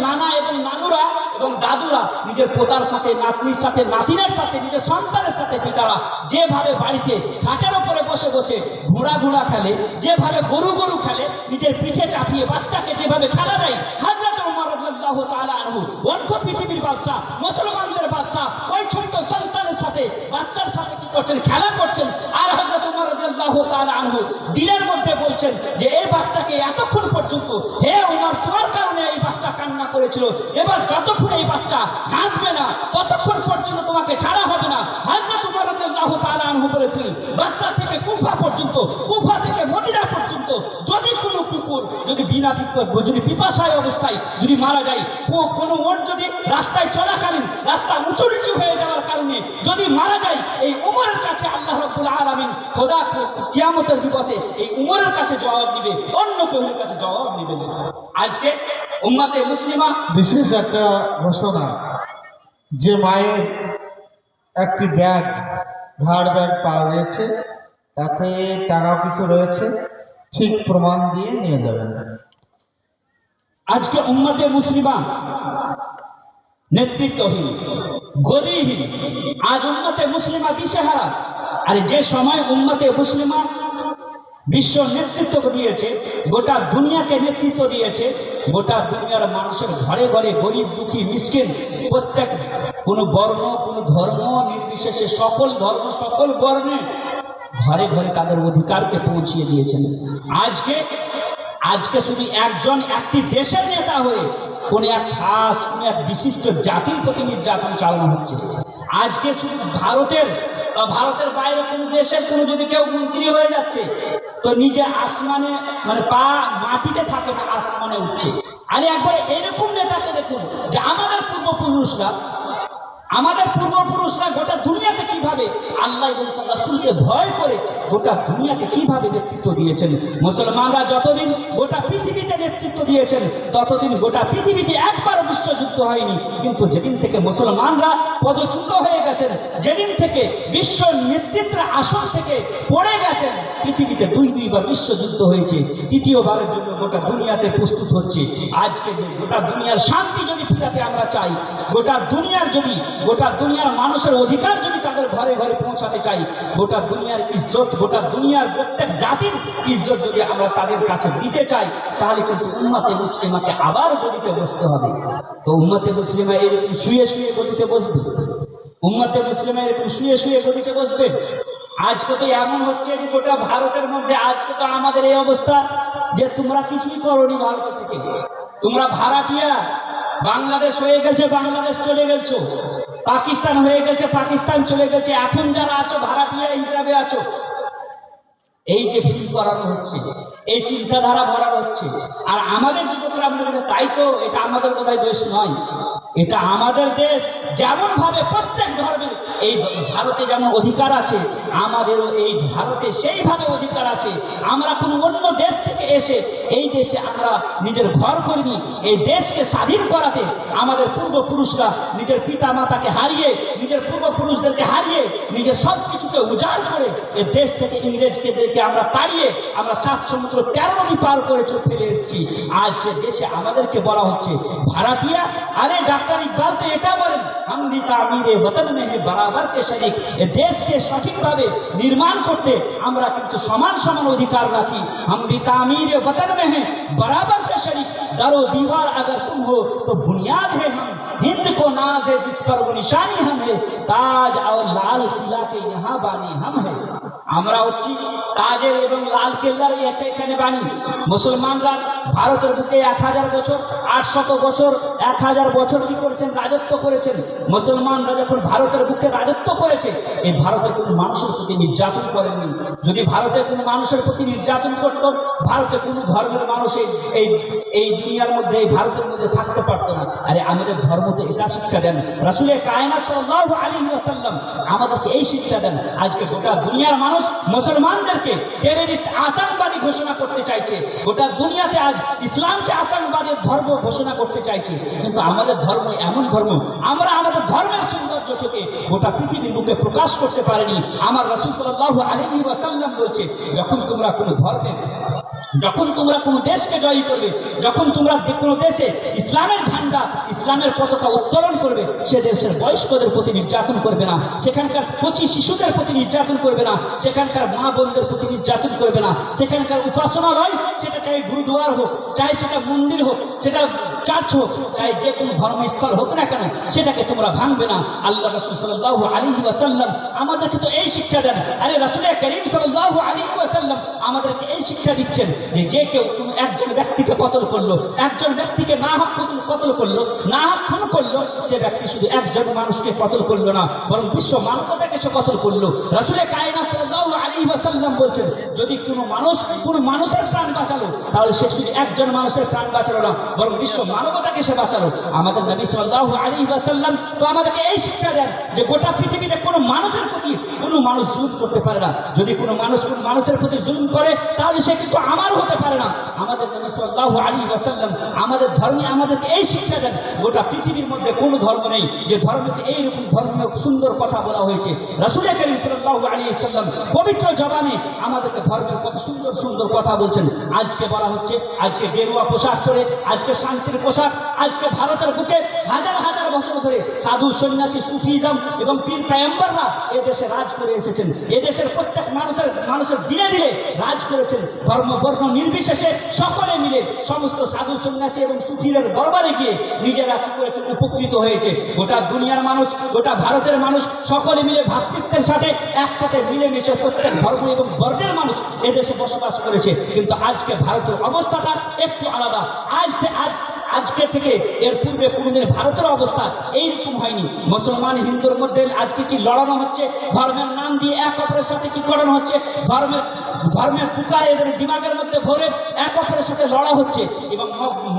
নানা এবং নানুরা এবং দাদুরা নিজের পোতার সাথে, নাতনির সাথে, নাতিনের সাথে, নিজের সন্তানের সাথে পিতারা যেভাবে বাড়িতে খাটের ওপরে বসে বসে ঘোড়া খেলে, যেভাবে গরু খেলে, নিজের পিঠে চাপিয়ে বাচ্চাকে যেভাবে খেলা দেয়, হযরত উমর রাদিয়াল্লাহু তাআলা আনহু অর্ধ পৃথিবীর বাদশা, মুসলমানদের বাদশা, ওই ছোট্ট সন্তানের সাথে, বাচ্চার সাথে কি করছেন, খেলা করছেন। আর হযরত উমর রাদিয়াল্লাহু তাআলা আনহু দিলের মধ্যে বলছেন যে এই বাচ্চাকে এতক্ষণ পর্যন্ত, হে উমর, তোমার কারণে এই বাচ্চা কান্না করেছিল, এবার যতক্ষণ এই বাচ্চা হাসবে না ততক্ষণ পর্যন্ত তোমাকে ছাড়া হবে না। হযরত উমর রাদিয়াল্লাহু তাআলা আনহু বলেছিলেন, বাচ্চা থেকে কুফা পর্যন্ত, কুফা থেকে মদিনা পর্যন্ত যদি কোনো কুকুর যদি পিপাসায় অবস্থায় যদি মারা যায়, কোনো ওট যদি রাস্তায় চলাকালীন রাস্তা উঁচু নিচু হয়ে যাওয়ার কারণে যদি মারা যায়, এই উমরের কাছে আল্লাহ রাব্বুল আলামিন খোদা কিয়ামতের দিবসে এই উমরের কাছে জবাব দিবে, অন্য কেউ কাছে জবাব দিবে না। আজকে উম্মতে মুসলিমা বিশেষ একটা ঘোষণা, যে মায়ের একটি ঘাড় ব্যাগ পাওয়া গেছে, তাতে টাকাও কিছু রয়েছে, ঠিক প্রমাণ দিয়ে নিয়ে যাবেন। আজকে উম্মতে মুসলিমা নেতৃত্বহীন, গদিহীন, আজ উম্মতে মুসলিমা দিশেহারা। আর যে সময় উম্মতে মুসলিমা বিশ্ব নেতৃত্ব দিয়েছে, গোটা দুনিয়াকে নেতৃত্ব দিয়েছে, গোটা দুনিয়ার মানুষের ঘরে ঘরে গরিব দুঃখী মিসকিন প্রত্যেক কোনো বর্ণ কোনো ধর্ম নির্বিশেষে সকল ধর্ম সকল বর্ণে ঘরে ঘরে তাদের অধিকারকে পৌঁছিয়ে দিয়েছেন। আজকে শুধু একটি দেশের নেতা হয়ে কোন এক খাস কোন এক বিশিষ্ট জাতির প্রতি নির্যাতন চালানো হচ্ছে। আজকে শুধু ভারতের বাইরে কোনো দেশের কোনো যদি কেউ মন্ত্রী হয়ে যাচ্ছে তো নিজে আসমানে পা মাটিতে থাকে না, আসমানে উঠছে। আরে একবার এরকম নেতাকে দেখুন যে আমাদের পূর্বপুরুষরা আমাদের পূর্বপুরুষরা গোটা দুনিয়াতে কিভাবে আল্লাহ এবং তার রাসূলকে ভয় করে গোটা দুনিয়াকে কিভাবে নেতৃত্ব দিয়েছেন। মুসলমানরা যতদিন গোটা পৃথিবীতে নেতৃত্ব দিয়েছেন ততদিন গোটা পৃথিবীতে একবারও বিশ্বযুদ্ধ হয়নি। কিন্তু যেদিন থেকে মুসলমানরা পদচ্যুত হয়ে গেছেন, যেদিন থেকে বিশ্ব নেতৃত্বের আসন থেকে পড়ে গেছেন, পৃথিবীতে দুইবার বিশ্বযুদ্ধ হয়েছে। তৃতীয়বারের জন্য গোটা দুনিয়াতে প্রস্তুত হচ্ছে। আজকে যে গোটা দুনিয়ার শান্তি যদি ফিরাতে আমরা চাই, গোটা দুনিয়ার মানুষের অধিকার যদি তাদের ঘরে ঘরে পৌঁছাতে চাই, গোটা দুনিয়ার ইজ্জত, গোটা দুনিয়ার প্রত্যেক জাতির ইজ্জত যদি আমরা তাদের কাছে দিতে চাই, তাহলে কিন্তু উম্মতে মুসলিমাকে আবার গদিতে বসতে হবে। তো উম্মতে মুসলিমা এরকম শুয়ে শুয়ে গদিতে বসবে? উম্মতে মুসলিমা এরকম শুয়ে শুয়ে গদিতে বসবে? আজকে তো এমন হচ্ছে যে গোটা ভারতের মধ্যে আজকে তো আমাদের এই অবস্থা যে তোমরা কিছুই করোনি ভারত থেকে, তোমরা ভাড়াটিয়া। বাংলাদেশ হয়ে গেছে, বাংলাদেশ চলে গেছো, পাকিস্তান হয়ে গেছে, পাকিস্তান চলে গেছে, এখন যারা আছো ভাড়াটিয়া হিসাবে আছো। এই যে ফিল করানো হচ্ছে, এই চিন্তাধারা ভরানো হচ্ছে। আর আমাদের যুবকরা আমাদের কাছে, তাই তো এটা আমাদের বোধহয় দেশ নয়, এটা আমাদের দেশ। যেমন ভাবে প্রত্যেক ধর্মের এই ভারতে যেমন অধিকার আছে, আমাদেরও এই ভারতে সেইভাবে অধিকার আছে। আমরা কোনো অন্য দেশ থেকে এসে এই দেশে আমরা নিজের ঘর করিনি। এই দেশকে স্বাধীন করাতে আমাদের পূর্বপুরুষরা নিজের পিতা মাতাকে হারিয়ে, নিজের পূর্বপুরুষদেরকে হারিয়ে, নিজের সব কিছুকে উজাড় করে এই দেশ থেকে ইংরেজকে আমরা তাড়িয়ে আমরা 7 সমুদ্র 13 নদী পার করে ফেলে এসেছি। আজ সে দেশে আমাদেরকে বলা হচ্ছে ভাড়াটিয়া। আরে ডাক্তার ইকবাল তো এটা বলেন, হাম ভি তামিরে ওতন মে হে বরাবর কে শরীক। এই দেশকে সঠিকভাবে নির্মাণ করতে আমরা কিন্তু সমান সমান অধিকার রাখি। হাম ভি তামিরে ওতন মে হে বরাবর কে শরীক, দারো दीवार अगर तुम हो तो बुनियाद है हम, हिंद को नाज है जिस पर वो निशानी हम है, ताज और लाल किला के यहाँ बानी हम है। আমরা হচ্ছি তাজের এবং লাল কেল্লার এখানে বাণী। মুসলমানরা ভারতের বুকে 1000 বছর, 800 বছর, 1000 বছর কি করেছেন? রাজত্ব করেছেন। মুসলমানরা যখন ভারতের বুকে রাজত্ব করেছে, এই ভারতের কোনো মানুষের প্রতি নির্যাতন করেননি। যদি ভারতের কোনো মানুষের প্রতি নির্যাতন করত, ভারতের কোনো ধর্মের মানুষ এই দুনিয়ার মধ্যে, এই ভারতের মধ্যে থাকতে পারতো না। আরে আমাদের ধর্ম তো এটা শিক্ষা দেন, রাসূলে কায়নাত সাল্লাল্লাহু আলাইহি ওয়াসাল্লাম আমাদেরকে এই শিক্ষা দেন। আজকে গোটা দুনিয়ার মানুষ মুসলমানদেরকে টেররিস্ট, আতঙ্কবাদী ঘোষণা করতে চাইছে। গোটা দুনিয়াতে আজ ইসলামকে আতঙ্কবাদের ধর্ম ঘোষণা করতে চাইছে। কিন্তু আমাদের ধর্ম এমন ধর্ম, আমরা আমাদের ধর্মের সৌন্দর্যকে গোটা পৃথিবীর বুকে প্রকাশ করতে পারিনি। আমার রাসূল সাল্লাল্লাহু আলাইহি ওয়াসাল্লাম বলছে, যখন তোমরা কোনো দেশকে জয় করবে, যখন তোমরা কোনো দেশে ইসলামের ঝান্ডা, ইসলামের পতাকা উত্তোলন করবে, সে দেশের বয়স্কদের প্রতি নির্যাতন করবে না, সেখানকার কচি শিশুদের প্রতি নির্যাতন করবে না, সেখানকার মা বোনদের প্রতি নির্যাতন করবে না, সেখানকার উপাসনালয়, সেটা চাই গুরুদুয়ার হোক, চাই সেটা মন্দির হোক, সেটা চার্চ হোক, চাই যে কোনো ধর্মস্থল হোক না কেন, সেটাকে তোমরা ভাঙবে না। আল্লাহ রাসূল সাল্লাল্লাহু আলাইহি ওয়াসাল্লাম আমাদেরকে তো এই শিক্ষা দেন। আরে রাসূল করিম সাল্লাল্লাহু আলাইহি ওয়াসাল্লাম আমাদেরকে এই শিক্ষা দিচ্ছেন যে কেউ কোনো একজন ব্যক্তিকে কতল করলো, একজন ব্যক্তিকে না হক কতল করলো, না হক খুন করলো, সে ব্যক্তি শুধু একজন মানুষকে কতল করলো না, বরং বিশ্ব মানবতাকে সে কতল করলো। রাসূল কায়নাত সাল্লাল্লাহু আলাইহি ওয়াসাল্লাম বলছেন, যদি কোনো মানুষের প্রাণ বাঁচালো, তাহলে সে শুধু একজন মানুষের প্রাণ বাঁচালো না, বরং বিশ্ব মানবতাকে সে বাঁচালো। আমাদের নবী সাল্লাল্লাহু আলাইহি ওয়াসাল্লাম তো আমাদেরকে এই শিক্ষা দেন যে গোটা পৃথিবীতে কোনো মানুষের প্রতি কোনো মানুষ জুলুম করতে পারে না। যদি কোনো মানুষের প্রতি জুলুম করে, তাহলে সে কিন্তু আমার হতে পারে না। আমাদের নবী সাল্লাল্লাহু আলাইহি ওয়াসাল্লাম আমাদের ধর্মে আমাদেরকে এই শিক্ষা দেন, গোটা পৃথিবীর মধ্যে কোনো ধর্ম নেই যে ধর্মকে এইরকম ধর্মীয় সুন্দর কথা বলা হয়েছে। রাসূল করিম সাল্লাল্লাহু আলাইহি ওয়াসাল্লাম পবিত্র জবানে আমাদেরকে ধর্মের কত সুন্দর সুন্দর কথা বলছেন। আজকে বলা হচ্ছে, আজকে গেরুয়া পোশাক পরে, আজকে শান্তির পোশাক, আজকে ভারতের বুকে হাজার হাজার বছর ধরে সাধু সন্ন্যাসী, সুফিজম এবং পীর পয়গম্বররা এদেশে রাজ করে এসেছেন। এদেশের প্রত্যেক মানুষের দিনে দিনে রাজ করেছেন। ধর্ম বর্ণ নির্বিশেষে সকলে মিলে সমস্ত সাধু সন্ন্যাসী এবং সুফিদের দরবারে গিয়ে নিজেরা কি করেছেন? উপকৃত হয়েছে। গোটা দুনিয়ার মানুষ, গোটা ভারতের মানুষ সকলে মিলে ভ্রাতৃত্বের সাথে একসাথে মিলেমিশে প্রত্যেক ধর্ম এবং বর্ণের মানুষ এদেশে বসবাস করেছে। কিন্তু আজকে ভারতের অবস্থাটা একটু আলাদা। আজকে থেকে এর পূর্বে কোনোদিন ভারতের অবস্থা এইরকম হয়নি। মুসলমান হিন্দুর মধ্যে আজকে কি লড়ানো হচ্ছে, ধর্মের নাম দিয়ে এক অপরের সাথে কি করানো হচ্ছে, ধর্মের পোকা এদের দিমাগের ময়দানের মধ্যে ভরে এক অপরের সাথে লড়া হচ্ছে এবং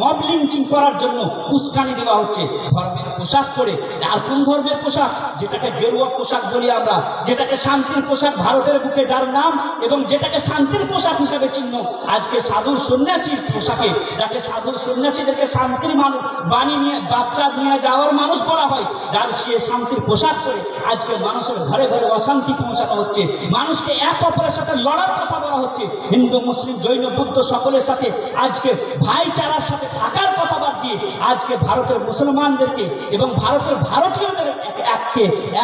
মব লিঞ্চিং করার জন্য উস্কানি দেওয়া হচ্ছে ধর্মের পোশাক পরে। আর কোন ধর্মের পোশাক? যেটাকে গেরুয়া পোশাক বলি আমরা, যেটাকে শান্তির পোশাক ভারতের বুকে যার নাম, এবং যেটাকে শান্তির পোশাক হিসেবে চিহ্ন আজকে সাধু সন্ন্যাসীর পোশাকে, যাকে সাধু সন্ন্যাসীদেরকে শান্তির মানুষ বাণী নিয়ে বার্তা নিয়ে যাওয়ার মানুষ বলা হয়, যার সে শান্তির পোশাক পরে আজকে মানুষের ঘরে ঘরে অশান্তি পৌঁছানো হচ্ছে, মানুষকে এক অপরের সাথে লড়ার কথা বলা হচ্ছে। হিন্দু মুসলিম জৈন বুদ্ধ সকলের সাথে আজকে ভাইচারার সাথে থাকার কথা বাদ দিয়ে আজকে ভারতের মুসলমানদেরকে এবং ভারতের ভারতীয়দের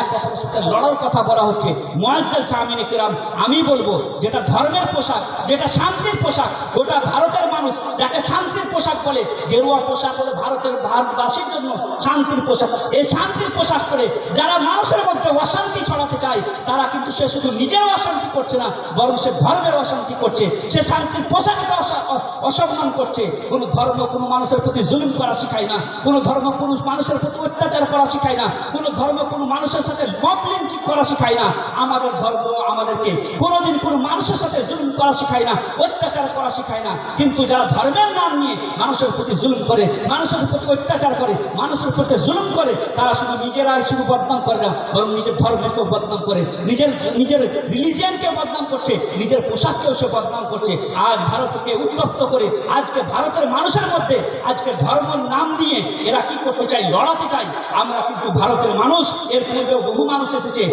এক অপরের সাথে লড়ার কথা বলা হচ্ছে। মুআজ্জাজ সামিনে কিরাম, আমি বলবো যেটা ধর্মের পোশাক, যেটা শান্তির পোশাক, গোটা ভারতের মানুষ যাকে শান্তির পোশাক বলে, গেরুয়া পোশাক হলো ভারতবাসীর জন্য শান্তির পোশাক। এই শান্তির পোশাক পরে যারা মানুষের মধ্যে অশান্তি ছড়াতে চায়, তারা কিন্তু সে শুধু নিজের অশান্তি করছে না, বরং সে ধর্মের অশান্তি করছে। সে শান্তির পোশাকে অসম্মান করছে। কোনো ধর্ম কোনো মানুষের প্রতি জুলুম করা শিখায় না, কোনো ধর্ম কোনো মানুষের প্রতি অত্যাচার করা শিখায় না, কোনো ধর্ম কোনো মানুষের সাথে মব লিঞ্চিং করা শিখায় না। আমাদের ধর্ম আমাদেরকে কোনোদিন কোনো মানুষের সাথে জুলুম করা শিখায় না, অত্যাচার করা শিখায় না। কিন্তু যারা ধর্মের নাম নিয়ে মানুষের প্রতি জুলুম করে, মানুষের প্রতি অত্যাচার করে, মানুষের প্রতি জুলুম করে, তারা শুধু নিজেরাই শুধু বদনাম করে না, বরং নিজের ধর্মকেও বদনাম করে, নিজের রিলিজিয়ানকেও বদনাম করছে, নিজের পোশাককেও সে বদনাম করছে। আজ ভারতকে উত্তপ্ত করে আজকে ভারতের মানুষের মধ্যে আজকে ধর্মের নাম দিয়ে এরা কি করতে চায়? লড়াতে চায়। আমরা কিন্তু ভারতের মানুষ, এর পূর্বেও বহু মানুষ এসেছে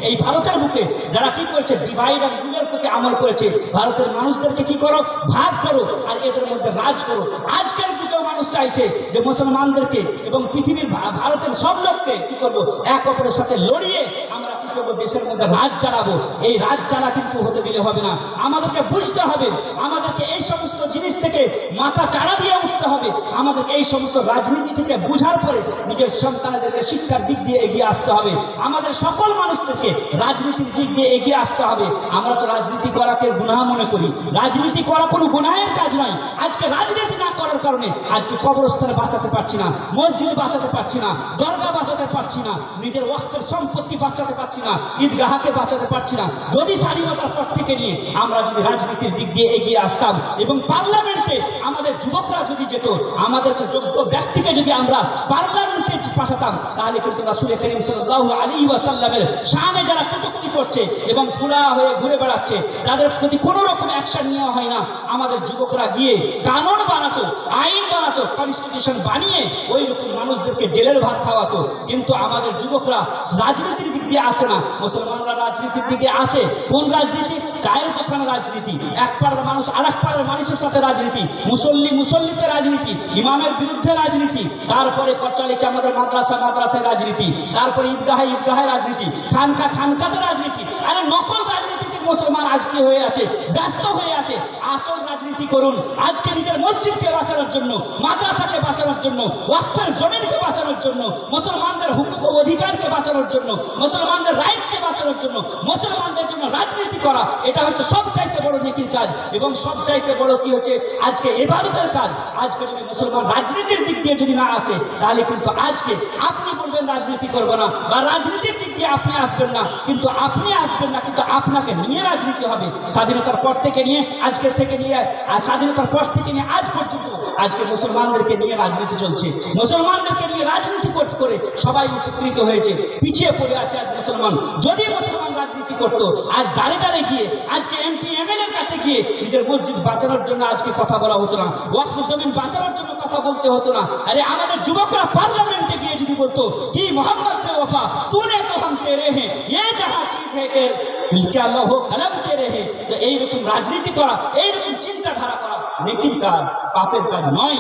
এই ভারতের বুকে, যারা কি করেছে? ডিভাইড অ্যান্ড রুলের প্রতি আমল করেছে। ভারতের মানুষদেরকে কি করো? ভাগ করো আর এদের মধ্যে রাজ করো। আজকের যুগেও মানুষ চাইছে যে মুসলমানদেরকে এবং পৃথিবীর ভারতের সব লোককে কি করবো? এক অপরের সাথে লড়িয়ে আমরা কি করবো? দেশের মধ্যে রাজ চালাবো। এই রাজ চালা কিন্তু হতে দিলে হবে না। আমাদেরকে বুঝতে হবে, আমাদেরকে এই সমস্ত জিনিস থেকে মাথা চাড়া দিয়ে উঠতে হবে। আমাদেরকে এই সমস্ত রাজনীতি থেকে বুঝার পরে নিজের সন্তানদেরকে শিক্ষার দিক দিয়ে এগিয়ে আসতে হবে। আমাদের সকল মানুষদেরকে রাজনীতির দিক দিয়ে এগিয়ে আসতে হবে। আমরা তো রাজনীতি করাকে গুনাহ মনে করি। রাজনীতি করা কোনো গুনাহের কাজ নয়। আজকে রাজনীতি না করার কারণে আজকে কবরস্থানে বাঁচাতে পারছি না, মসজিদ বাঁচাতে পারছি না, দরগা বাঁচাতে পারছি না, নিজের ওয়াক্ফের সম্পত্তি বাঁচাতে পারছি না, ঈদগাহকে বাঁচাতে পারছি না। যদি স্বাধীনতার পর থেকে নিয়ে আমরা যদি রাজনীতির দিক দিয়ে এগিয়ে আসতাম এবং পার্লামেন্টে আমাদের যুবকরা যদি যেত, আমাদেরকে যোগ্য ব্যক্তিকে যদি আমরা পার্লামেন্টে পাঠাতাম, তাহলে কিন্তু রাসূল করিম সাল্লাল্লাহু আলাইহি ওয়াসাল্লামের শানে যারা কটূক্তি করছে এবং খোলা হয়ে ঘুরে বেড়াচ্ছে, তাদের প্রতি কোনো রকম অ্যাকশন নেওয়া হয় না। আমাদের যুবকরা গিয়ে কানুন বানাতো, আইন বানাতো, কনস্টিটিউশন বানিয়ে ওই রকম মানুষদেরকে জেলের ভাত খাওয়াতো। কিন্তু আমাদের যুবকরা রাজনীতির দিক দিয়ে আসে না। মুসলমানরা রাজনীতির দিকে আসে। কোন রাজনীতি? চায়ের দোকানে রাজনীতি, এক পাড়ার মানুষ আর এক পাড়ার মানুষের সাথে রাজনীতি, মুসল্লিতে রাজনীতি, ইমামের বিরুদ্ধে রাজনীতি, তারপরে চলে আমাদের মাদ্রাসায় রাজনীতি, তারপরে ঈদগাহে রাজনীতি, খানকাতে রাজনীতি। আরে নকল রাজনীতিতে মুসলমান আজকে হয়ে আছে, ব্যস্ত হয়ে আছে। আসল রাজনীতি করুন। আজকে নিজের মসজিদকে বাঁচানোর জন্য, মাদ্রাসাকে বাঁচানোর জন্য, ওয়াকফের জমিনকে বাঁচানোর জন্য, মুসলমানদের হুকুক ও অধিকারকে বাঁচানোর জন্য, মুসলমানদের রাইটসকে বাঁচানোর জন্য, মুসলমানদের জন্য রাজনীতি করা, এটা হচ্ছে সবচাইতে বড় নেকির কাজ এবং সবচাইতে বড় কি হচ্ছে আজকে ইবাদতের কাজ। আজকে যদি মুসলমান রাজনীতির দিক দিয়ে যদি না আসে, তাহলে কিন্তু আজকে আপনি বলবেন রাজনীতি করব না, বা রাজনীতির দিক দিয়ে আপনি আসবেন না, কিন্তু আপনি আসবেন না, কিন্তু আপনাকে নিয়ে রাজনীতি হবে। স্বাধীনতার পর থেকে নিয়ে আজকের থেকে নিয়ে স্বাধীনতার পর থেকে নিয়ে আজ পর্যন্ত আজকে মুসলমানদেরকে নিয়ে রাজনীতি চলছে। মুসলমানদেরকে নিয়ে রাজনীতি করে সবাই উপকৃত হয়েছে, পিছিয়ে পড়ে আছে আজ মুসলমান। যদি মুসলমান রাজনীতি করতো, আজ দাঁড়ে গিয়ে আজকে এমপি এমএলএর কাছে গিয়ে নিজের মসজিদ বাঁচানোর জন্য আজকে কথা বলা হতো না, ওয়াকফ জমিন বাঁচানোর জন্য কথা বলতে হতো না। আরে আমাদের যুবকরা পার্লামেন্টে গিয়ে যদি বলতো কি মোহাম্মদ সে ওফা তूने तो हम तेरे हैं, ये जहां चीज है कि दिल के अल्लाह हो कलम तेरे हैं। তো এইরকম রাজনীতি করা, এইরকম চিন্তাধারা করা নেকির কাজ, পাপের কাজ নয়।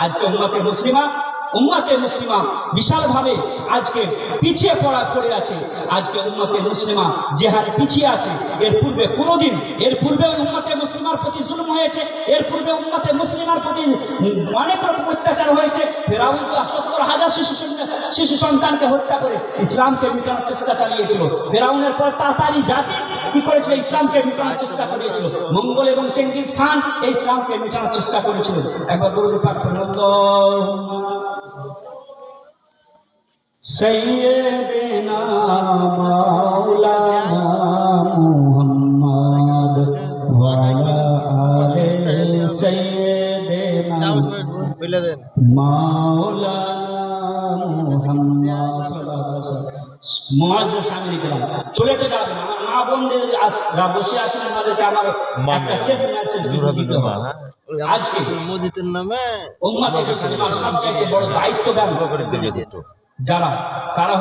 আজকে উম্মতে মুসলিমা বিশালভাবে আজকে পিছিয়ে পড়ে আছে। আজকে উম্মতে মুসলিমা যে হারে পিছিয়ে আছে, এর পূর্বে উম্মতে মুসলিমার প্রতি জুলুম হয়েছে, এর পূর্বে উম্মতে মুসলিমার প্রতি অনেক রকম অত্যাচার হয়েছে। ফেরাউন তো 70,000 শিশু সন্তানকে হত্যা করে ইসলামকে মিটানোর চেষ্টা চালিয়েছিল। ফেরাউনের পর তাতারি জাতি কি করেছিল? ইসলামকে মিটানোর চেষ্টা করেছিল। মঙ্গল এবং চেঙ্গিজ খান এই ইসলামকে মিটানোর চেষ্টা করেছিল। একবার দরুদ পাক করুন, আল্লাহুম্মা سيدنا مولانا محمد وعلى মাওলানা মুহাম্মদ সাল্লাল্লাহু আলাইহি ওয়াসাল্লাম। মুআজ্জিজ সামনে গেলাম, চলে তো যাবেন। আমার মা বোনদের যারা বসে আছেন আমাদেরকে আমার একটা শেষ মেসেজ দিতে হবে। আজকে মসজিদের নামে উম্মতের মুসলিমার সবচাইতে বড় দায়িত্ব ব্যবহার করে যারা কারা